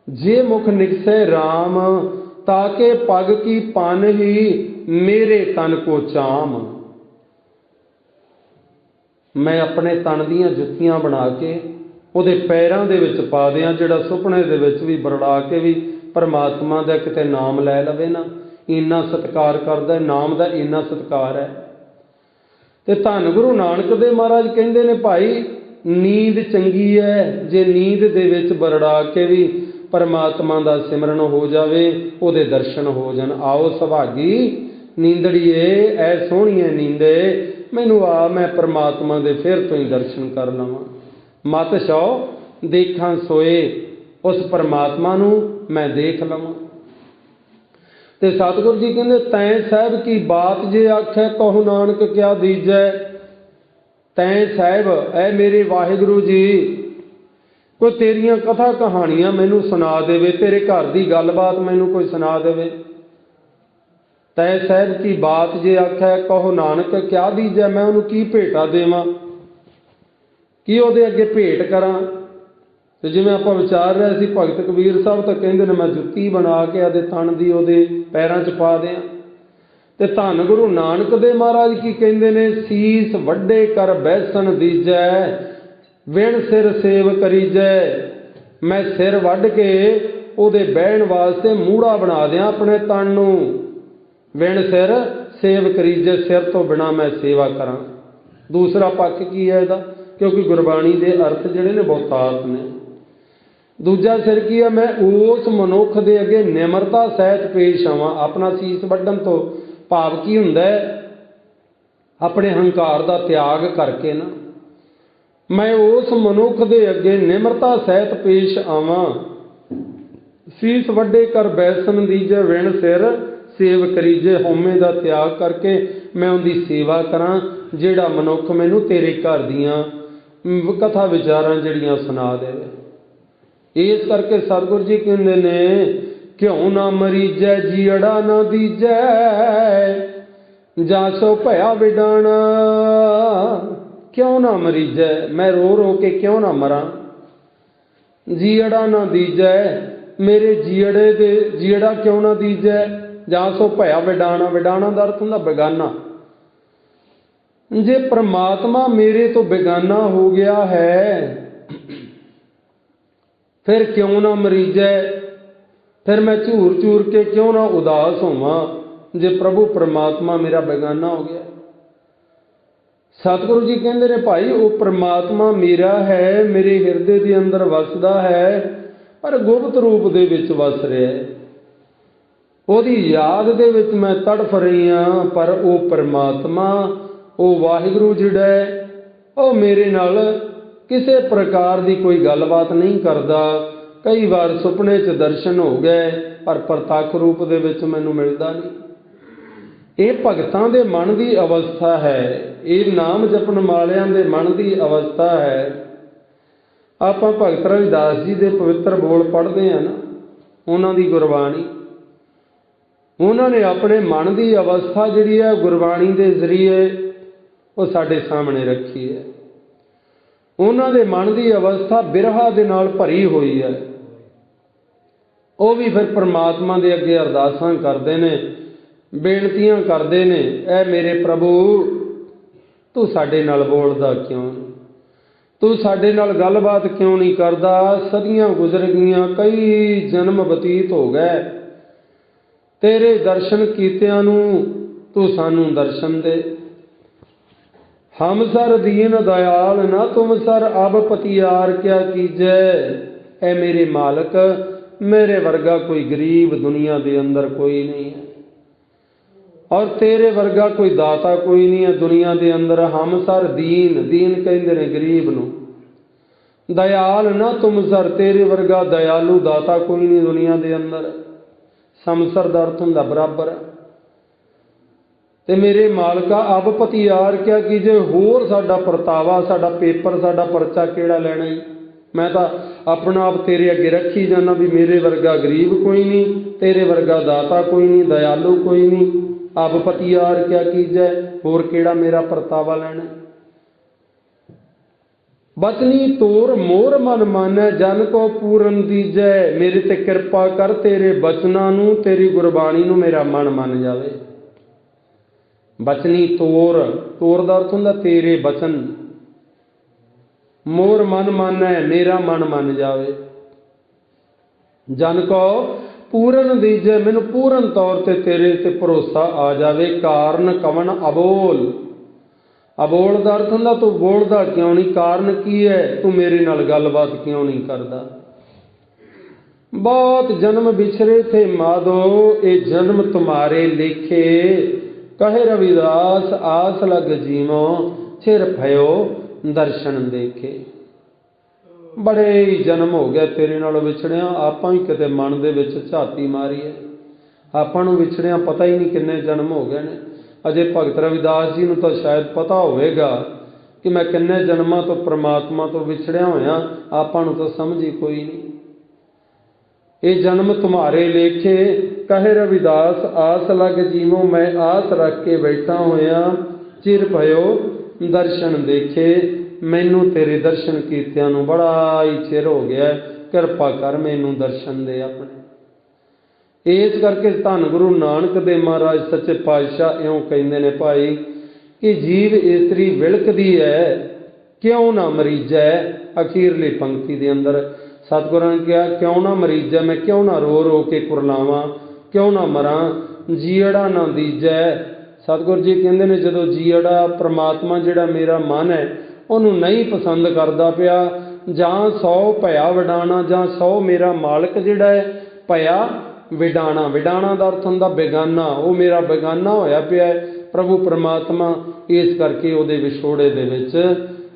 ਜੇ ਮੁਖ ਨਿਕਸੈ ਰਾਮ, ਤਾਕੇ ਪਗ ਕੀ ਪਨ ਹੀ ਮੇਰੇ ਤਨ ਕੋ ਚਾਮ। ਮੈਂ ਆਪਣੇ ਤਨ ਦੀਆਂ ਜੁੱਤੀਆਂ ਬਣਾ ਕੇ ਉਹਦੇ ਪੈਰਾਂ ਦੇ ਵਿੱਚ ਪਾ ਦਿਆਂ, ਜਿਹੜਾ ਸੁਪਨੇ ਦੇ ਵਿੱਚ ਵੀ ਬਰੜਾ ਕੇ ਵੀ ਪਰਮਾਤਮਾ ਦਾ ਕਿਤੇ ਨਾਮ ਲੈ ਲਵੇ ਨਾ, ਇੰਨਾ ਸਤਿਕਾਰ ਕਰਦਾ, ਨਾਮ ਦਾ ਇੰਨਾ ਸਤਿਕਾਰ ਹੈ। ਤੇ ਧੰਨ ਗੁਰੂ ਨਾਨਕ ਦੇਵ ਮਹਾਰਾਜ ਕਹਿੰਦੇ ਨੇ ਭਾਈ ਨੀਂਦ ਚੰਗੀ ਹੈ, ਜੇ ਨੀਂਦ ਦੇ ਵਿੱਚ ਬਰੜਾ ਕੇ ਵੀ ਪਰਮਾਤਮਾ ਦਾ ਸਿਮਰਨ ਹੋ ਜਾਵੇ, ਉਹਦੇ ਦਰਸ਼ਨ ਹੋ ਜਾਣ। ਆਓ ਸੁਭਾਗੀ ਨੀਂਦੜੀਏ, ਐ ਸੋਹਣੀਏ ਨੀਂਦੇ, ਮੈਨੂੰ ਆ ਮੈਂ ਪਰਮਾਤਮਾ ਦੇ ਫਿਰ ਤੋਂ ਹੀ ਦਰਸ਼ਨ ਕਰ ਲਵਾਂ। ਮਤ ਛੋ ਦੇਖਾਂ ਸੋਏ, ਉਸ ਪਰਮਾਤਮਾ ਨੂੰ ਮੈਂ ਦੇਖ ਲਵਾਂ। ਤੇ ਸਤਿਗੁਰੂ ਜੀ ਕਹਿੰਦੇ ਤੈਂ ਸਾਹਿਬ ਕੀ ਬਾਤ ਜੇ ਆਖੈ, ਕਹੋ ਨਾਨਕ ਕਿਆ ਦੀਜੈ। ਤੈਂ ਸਾਹਿਬ, ਐ ਮੇਰੇ ਵਾਹਿਗੁਰੂ ਜੀ, कोई तेरियां कथा कहानियां मैनू सुना देवे, तेरे घर की गलबात मैनू कोई सुना देवे। तै साहब की बात जे आखै कहो नानक क्या दीजै, मैं उन्होंने की भेटा देवां, की ਉਹਦੇ ਅੱਗੇ भेंट करा। ਤੇ ਜਿਵੇਂ ਆਪਾਂ ਵਿਚਾਰ ਰਹੇ ਸੀ ਭਗਤ ਕਬੀਰ ਸਾਹਿਬ ਤਾਂ ਕਹਿੰਦੇ ਨੇ ਮੈਂ ਜੁੱਤੀ ਬਣਾ ਕੇ ਆਦੇ ਤਣ ਦੀ ਉਹਦੇ ਪੈਰਾਂ 'ਚ ਪਾ ਦਿਆਂ। ਤੇ ਧੰਨ ਗੁਰੂ ਨਾਨਕ ਦੇ ਮਹਾਰਾਜ ਕੀ ਕਹਿੰਦੇ ਨੇ, ਸੀਸ ਵੱਡੇ ਕਰ ਬੈਸਣ ਦੀਜੈ, ਵਿਣ ਸਿਰ ਸੇਵ ਕਰੀਜੈ। ਮੈਂ ਸਿਰ ਵੱਢ ਕੇ ਉਹਦੇ ਬਹਿਣ ਵਾਸਤੇ ਮੂੜਾ ਬਣਾ ਦਿਆਂ ਆਪਣੇ ਤਣ ਨੂੰ। ਵਿਣ ਸਿਰ ਸੇਵ ਕਰੀਜੈ, ਸਿਰ ਤੋਂ ਬਿਨਾਂ ਮੈਂ ਸੇਵਾ ਕਰਾਂ। ਦੂਸਰਾ ਪੱਖ ਕੀ ਹੈ ਇਹਦਾ, ਕਿਉਂਕਿ ਗੁਰਬਾਣੀ ਦੇ ਅਰਥ ਜਿਹੜੇ ਨੇ ਬਹੁਤਾਤ ਨੇ। ਦੂਜਾ ਸਿਰ ਕੀ ਹੈ, ਮੈਂ ਉਸ ਮਨੁੱਖ ਦੇ ਅੱਗੇ ਨਿਮਰਤਾ ਸਹਿਤ ਪੇਸ਼ ਆਵਾਂ। ਆਪਣਾ ਸੀਸ ਵੱਢਣ ਤੋਂ ਭਾਵ ਕੀ ਹੁੰਦਾ ਹੈ, ਆਪਣੇ ਹੰਕਾਰ ਦਾ ਤਿਆਗ ਕਰਕੇ ਨਾ ਮੈਂ ਉਸ ਮਨੁੱਖ ਦੇ ਅੱਗੇ ਨਿਮਰਤਾ ਸਹਿਤ ਪੇਸ਼ ਆਵਾਂ। ਸੀਸ ਵੱਡੇ ਕਰ ਬੈਸਣ ਦੀਜੈ, ਵਿਣ ਸਿਰ ਸੇਵ ਕਰੀਜੇ। ਹਉਮੈ ਦਾ ਤਿਆਗ ਕਰਕੇ ਮੈਂ ਉਹਦੀ ਸੇਵਾ ਕਰਾਂ, ਜਿਹੜਾ ਮਨੁੱਖ ਮੈਨੂੰ ਤੇਰੇ ਘਰ ਦੀਆਂ ਕਥਾ ਵਿਚਾਰਾਂ ਜਿਹੜੀਆਂ ਸੁਣਾ ਦੇਵੇ। ਇਸ ਕਰਕੇ ਸਤਿਗੁਰੂ ਜੀ ਕਹਿੰਦੇ ਨੇ, ਕਿਉਂ ਨਾ ਮਰੀਜੈ ਜੀਅੜਾ ਨਾ ਦੀਜੈ, ਜਾਂ ਸੋ ਭਇਆ ਵਿਡਾਣਾ। ਕਿਉਂ ਨਾ ਮਰੀਜੈ, ਮੈਂ ਰੋ ਰੋ ਕੇ ਕਿਉਂ ਨਾ ਮਰਾਂ। ਜੀਅੜਾ ਨਾ ਦੀਜੈ, ਮੇਰੇ ਜੀਅੜੇ ਦੇ ਜੀਅੜਾ ਕਿਉਂ ਨਾ ਦੀਜੈ। ਜਾਂ ਸੋ ਭਇਆ ਵਿਡਾਣਾ, ਵਿਡਾਣਾ ਦਾ ਅਰਥ ਹੁੰਦਾ ਬੇਗਾਨਾ। ਜੇ ਪ੍ਰਮਾਤਮਾ ਮੇਰੇ ਤੋਂ ਬੇਗਾਨਾ ਹੋ ਗਿਆ ਹੈ, ਫਿਰ ਕਿਉਂ ਨਾ ਮਰੀਜੈ, ਫਿਰ ਮੈਂ ਝੂਰ ਝੂਰ ਕੇ ਕਿਉਂ ਨਾ ਉਦਾਸ ਹੋਵਾਂ, ਜੇ ਪ੍ਰਭੂ ਪਰਮਾਤਮਾ ਮੇਰਾ ਬੇਗਾਨਾ ਹੋ ਗਿਆ। ਸਤਿਗੁਰੂ ਜੀ ਕਹਿੰਦੇ ਨੇ, ਭਾਈ ਉਹ ਪਰਮਾਤਮਾ ਮੇਰਾ ਹੈ, ਮੇਰੇ ਹਿਰਦੇ ਦੇ ਅੰਦਰ ਵਸਦਾ ਹੈ, ਪਰ ਗੁਪਤ ਰੂਪ ਦੇ ਵਿੱਚ ਵਸ ਰਿਹਾ ਹੈ। ਉਹਦੀ ਯਾਦ ਦੇ ਵਿੱਚ ਮੈਂ ਤੜਫ ਰਹੀ ਹਾਂ, ਪਰ ਉਹ ਪਰਮਾਤਮਾ, ਉਹ ਵਾਹਿਗੁਰੂ ਜਿਹੜਾ ਹੈ, ਉਹ ਮੇਰੇ ਨਾਲ ਕਿਸੇ ਪ੍ਰਕਾਰ ਦੀ ਕੋਈ ਗੱਲਬਾਤ ਨਹੀਂ ਕਰਦਾ। ਕਈ ਵਾਰ ਸੁਪਨੇ 'ਚ ਦਰਸ਼ਨ ਹੋ ਗਏ, ਪਰ ਪ੍ਰਤੱਖ ਰੂਪ ਦੇ ਵਿੱਚ ਮੈਨੂੰ ਮਿਲਦਾ ਨਹੀਂ। ਇਹ ਭਗਤਾਂ ਦੇ ਮਨ ਦੀ ਅਵਸਥਾ ਹੈ, ਇਹ ਨਾਮ ਜਪਣ ਵਾਲਿਆਂ ਦੇ ਮਨ ਦੀ ਅਵਸਥਾ ਹੈ। ਆਪਾਂ ਭਗਤ ਰਵਿਦਾਸ ਜੀ ਦੇ ਪਵਿੱਤਰ ਬੋਲ ਪੜ੍ਹਦੇ ਹਾਂ ਨਾ, ਉਹਨਾਂ ਦੀ ਗੁਰਬਾਣੀ, ਉਹਨਾਂ ਨੇ ਆਪਣੇ ਮਨ ਦੀ ਅਵਸਥਾ ਜਿਹੜੀ ਹੈ ਗੁਰਬਾਣੀ ਦੇ ਜ਼ਰੀਏ ਉਹ ਸਾਡੇ ਸਾਹਮਣੇ ਰੱਖੀ ਹੈ। ਉਹਨਾਂ ਦੇ ਮਨ ਦੀ ਅਵਸਥਾ ਬਿਰਹਾ ਦੇ ਨਾਲ ਭਰੀ ਹੋਈ ਹੈ। ਉਹ ਵੀ ਫਿਰ ਪਰਮਾਤਮਾ ਦੇ ਅੱਗੇ ਅਰਦਾਸਾਂ ਕਰਦੇ ਨੇ, ਬੇਨਤੀਆਂ ਕਰਦੇ ਨੇ, ਐ ਮੇਰੇ ਪ੍ਰਭੂ ਤੂੰ ਸਾਡੇ ਨਾਲ ਬੋਲਦਾ ਕਿਉਂ ਨਹੀਂ, ਤੂੰ ਸਾਡੇ ਨਾਲ ਗੱਲਬਾਤ ਕਿਉਂ ਨਹੀਂ ਕਰਦਾ। ਸਦੀਆਂ ਗੁਜ਼ਰ ਗਈਆਂ, ਕਈ ਜਨਮ ਬਤੀਤ ਹੋ ਗਏ, ਤੇਰੇ ਦਰਸ਼ਨ ਕੀਤਿਆਂ ਨੂੰ ਤੂੰ ਸਾਨੂੰ ਦਰਸ਼ਨ ਦੇ। ਹਮ ਸਰ ਦੀਨ ਦਇਆਲ ਨਾ ਤੁਮ ਸਰ ਅਬ ਪਤਿਆਰ ਕਿਆ ਕੀਜੈ। ਐ ਮੇਰੇ ਮਾਲਕ, ਮੇਰੇ ਵਰਗਾ ਕੋਈ ਗਰੀਬ ਦੁਨੀਆ ਦੇ ਅੰਦਰ ਕੋਈ ਨਹੀਂ ਹੈ, ਔਰ ਤੇਰੇ ਵਰਗਾ ਕੋਈ ਦਾਤਾ ਕੋਈ ਨਹੀਂ ਹੈ ਦੁਨੀਆ ਦੇ ਅੰਦਰ। ਹਮ ਸਰ ਦੀਨ, ਦੀਨ ਕਹਿੰਦੇ ਨੇ ਗਰੀਬ ਨੂੰ। ਦਇਆਲ ਨਾ ਤੁਮ ਸਰ, ਤੇਰੇ ਵਰਗਾ ਦਇਆਲੂ ਦਾਤਾ ਕੋਈ ਨਹੀਂ ਦੁਨੀਆ ਦੇ ਅੰਦਰ। ਸਮਸਰ ਦਾ ਅਰਥ ਹੁੰਦਾ ਬਰਾਬਰ। ਤੇ ਮੇਰੇ ਮਾਲਕਾ ਅਬ ਪਤਿਆਰ ਕਿਆ ਕੀਜੇ, ਹੋਰ ਸਾਡਾ ਪਰਤਾਵਾ, ਸਾਡਾ ਪੇਪਰ, ਸਾਡਾ ਪਰਚਾ ਕਿਹੜਾ ਲੈਣਾ ਹੀ। ਮੈਂ ਤਾਂ ਆਪਣਾ ਆਪ ਤੇਰੇ ਅੱਗੇ ਰੱਖੀ ਜਾਂਦਾ ਵੀ ਮੇਰੇ ਵਰਗਾ ਗਰੀਬ ਕੋਈ ਨਹੀਂ, ਤੇਰੇ ਵਰਗਾ ਦਾਤਾ ਕੋਈ ਨਹੀਂ, ਦਇਆਲੂ ਕੋਈ ਨਹੀਂ। ਅਬ ਪਤਿਆਰ ਕਿਆ ਕੀਜੈ, ਹੋਰ ਕਿਹੜਾ ਮੇਰਾ ਪਰਤਾਵਾ ਲੈਣਾ। ਬਚਨੀ ਤੋਰ ਮੋਰ ਮਨ ਮਾਨੈ, ਜਨ ਕੋ ਪੂਰਨ ਦੀਜੈ। ਮੇਰੇ ਤੇ ਕਿਰਪਾ ਕਰ, ਤੇਰੇ ਬਚਨਾਂ ਨੂੰ, ਤੇਰੀ ਗੁਰਬਾਣੀ ਨੂੰ ਮੇਰਾ ਮਨ ਮੰਨ ਜਾਵੇ। ਬਚਨੀ ਤੋਰ, ਤੋਰ ਦਾ ਅਰਥ ਹੁੰਦਾ ਤੇਰੇ ਬਚਨ। ਮੋਰ ਮਨ ਮਾਨੈ, ਮੇਰਾ ਮਨ ਮੰਨ ਜਾਵੇ। ਜਨ ਕੋ ਪੂਰਨ ਦੀਜੈ, ਮੈਨੂੰ ਪੂਰਨ ਤੌਰ ਤੇ ਤੇਰੇ ਤੇ ਭਰੋਸਾ ਆ ਜਾਵੇ। ਕਾਰਨ ਕਵਣ ਅਬੋਲ, ਅਬੋਲ ਦਾ ਅਰਥ ਹੁੰਦਾ ਤੂੰ ਬੋਲਦਾ ਕਿਉਂ ਨਹੀਂ, ਕਾਰਨ ਕੀ ਹੈ, ਤੂੰ ਮੇਰੇ ਨਾਲ ਗੱਲਬਾਤ ਕਿਉਂ ਨਹੀਂ ਕਰਦਾ। ਬਹੁਤ ਜਨਮ ਵਿਛਰੇ ਥੇ ਮਾਧੋ, ਇਹ ਜਨਮ ਤੁਮਾਰੇ ਲੇਖੇ। ਕਹੇ ਰਵਿਦਾਸ ਆਸ ਲਗ ਜੀਵੋ, ਚਿਰ ਭਇਓ ਦਰਸ਼ਨ ਦੇਖੇ। ਬੜੇ ਹੀ ਜਨਮ ਹੋ ਗਏ ਤੇਰੇ ਨਾਲ ਵਿਛੜਿਆ, ਆਪਾਂ ਹੀ ਕਿਤੇ ਮਨ ਦੇ ਵਿੱਚ ਝਾਤੀ ਮਾਰੀ ਹੈ। ਆਪਾਂ ਨੂੰ ਵਿਛੜਿਆ ਪਤਾ ਹੀ ਨਹੀਂ ਕਿੰਨੇ ਜਨਮ ਹੋ ਗਏ ਨੇ। ਅਜੇ ਭਗਤ ਰਵਿਦਾਸ ਜੀ ਨੂੰ ਤਾਂ ਸ਼ਾਇਦ ਪਤਾ ਹੋਵੇਗਾ ਕਿ ਮੈਂ ਕਿੰਨੇ ਜਨਮਾਂ ਤੋਂ ਪ੍ਰਮਾਤਮਾ ਤੋਂ ਵਿਛੜਿਆ ਹੋਇਆ, ਆਪਾਂ ਨੂੰ ਤਾਂ ਸਮਝ ਹੀ ਕੋਈ ਨਹੀਂ। ਇਹ ਜਨਮ ਤੁਮਾਰੇ ਲੇਖੇ, ਕਹੇ ਰਵਿਦਾਸ ਆਸ ਲਗ ਜੀਵੋ, ਮੈਂ ਆਸ ਰੱਖ ਕੇ ਬੈਠਾ ਹੋਇਆ। ਚਿਰ ਭਇਓ ਦਰਸ਼ਨ ਦੇਖੇ, ਮੈਨੂੰ ਤੇਰੇ ਦਰਸ਼ਨ ਕੀਤਿਆਂ ਨੂੰ ਬੜਾ ਹੀ ਚਿਰ ਹੋ ਗਿਆ, ਕਿਰਪਾ ਕਰ ਮੈਨੂੰ ਦਰਸ਼ਨ ਦੇ ਆਪਣੇ। ਇਸ ਕਰਕੇ ਧੰਨ ਗੁਰੂ ਨਾਨਕ ਦੇਵ ਮਹਾਰਾਜ ਸੱਚੇ ਪਾਤਸ਼ਾਹ ਇਉਂ ਕਹਿੰਦੇ ਨੇ ਭਾਈ ਕਿ ਜੀਵ ਇਸਤਰੀ ਵਿਲਕਦੀ ਹੈ, ਕਿਉਂ ਨਾ ਮਰੀਜੈ। ਅਖੀਰਲੀ ਪੰਕਤੀ ਦੇ ਅੰਦਰ ਸਤਿਗੁਰਾਂ ਨੇ ਕਿਹਾ ਕਿਉਂ ਨਾ ਮਰੀਜੈ, ਮੈਂ ਕਿਉਂ ਨਾ ਰੋ ਰੋ ਕੇ ਕੁਰਲਾਵਾਂ, ਕਿਉਂ ਨਾ ਮਰਾਂ, ਜੀਅੜਾ ਨਾ ਦੀਜੈ। ਸਤਿਗੁਰ ਜੀ ਕਹਿੰਦੇ ਨੇ ਜਦੋਂ ਜੀਅੜਾ ਪ੍ਰਮਾਤਮਾ ਜਿਹੜਾ ਮੇਰਾ ਮਨ ਹੈ ਉਹਨੂੰ ਨਹੀਂ ਪਸੰਦ ਕਰਦਾ ਪਿਆ, ਜਾਂ 100 ਭਇਆ ਵਡਾਣਾ, ਜਾਂ 100 ਮੇਰਾ ਮਾਲਕ ਜਿਹੜਾ ਹੈ ਭਇਆ ਵਿਡਾਣਾ। ਵਿਡਾਣਾ ਦਾ ਅਰਥ ਹੁੰਦਾ ਬੇਗਾਨਾ, ਉਹ ਮੇਰਾ ਬੇਗਾਨਾ ਹੋਇਆ ਪਿਆ ਹੈ ਪ੍ਰਭੂ ਪਰਮਾਤਮਾ। ਇਸ ਕਰਕੇ ਉਹਦੇ ਵਿਛੋੜੇ ਦੇ ਵਿੱਚ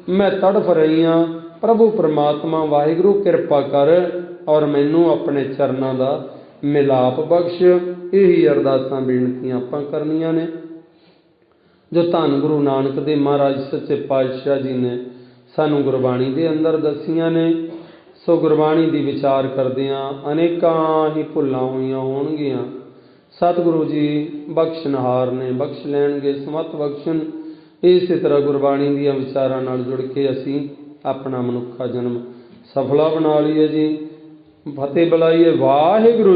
ਮੈਂ ਤੜਫ ਰਹੀ ਹਾਂ। ਪ੍ਰਭੂ ਪਰਮਾਤਮਾ ਵਾਹਿਗੁਰੂ ਕਿਰਪਾ ਕਰ ਔਰ ਮੈਨੂੰ ਆਪਣੇ ਚਰਨਾਂ ਦਾ ਮਿਲਾਪ ਬਖਸ਼। ਇਹੀ ਅਰਦਾਸਾਂ ਬੇਨਤੀਆਂ ਆਪਾਂ ਕਰਨੀਆਂ ਨੇ ਜੋ ਧੰਨ ਗੁਰੂ ਨਾਨਕ ਦੇਵ ਮਹਾਰਾਜ ਸੱਚੇ ਪਾਤਸ਼ਾਹ ਜੀ ਨੇ ਸਾਨੂੰ ਗੁਰਬਾਣੀ ਦੇ ਅੰਦਰ ਦੱਸੀਆਂ ਨੇ। ਸੋ ਗੁਰਬਾਣੀ ਦੀ ਵਿਚਾਰ ਕਰਦਿਆਂ ਅਨੇਕਾਂ ਹੀ ਭੁੱਲਾਂ ਹੋਈਆਂ ਹੋਣਗੀਆਂ। ਸਤਿਗੁਰੂ ਜੀ ਬਖਸ਼ਣਹਾਰ ਨੇ, ਬਖਸ਼ ਲੈਣਗੇ, ਸਮਤ ਬਖਸ਼ਣ। ਇਸੇ ਤਰ੍ਹਾਂ ਗੁਰਬਾਣੀ ਦੀਆਂ ਵਿਚਾਰਾਂ ਨਾਲ ਜੁੜ ਕੇ ਅਸੀਂ ਆਪਣਾ ਮਨੁੱਖਾ ਜਨਮ ਸਫਲਾ ਬਣਾ ਲਈਏ ਜੀ। ਫਤਿਹ ਬੁਲਾਈਏ ਵਾਹਿਗੁਰੂ।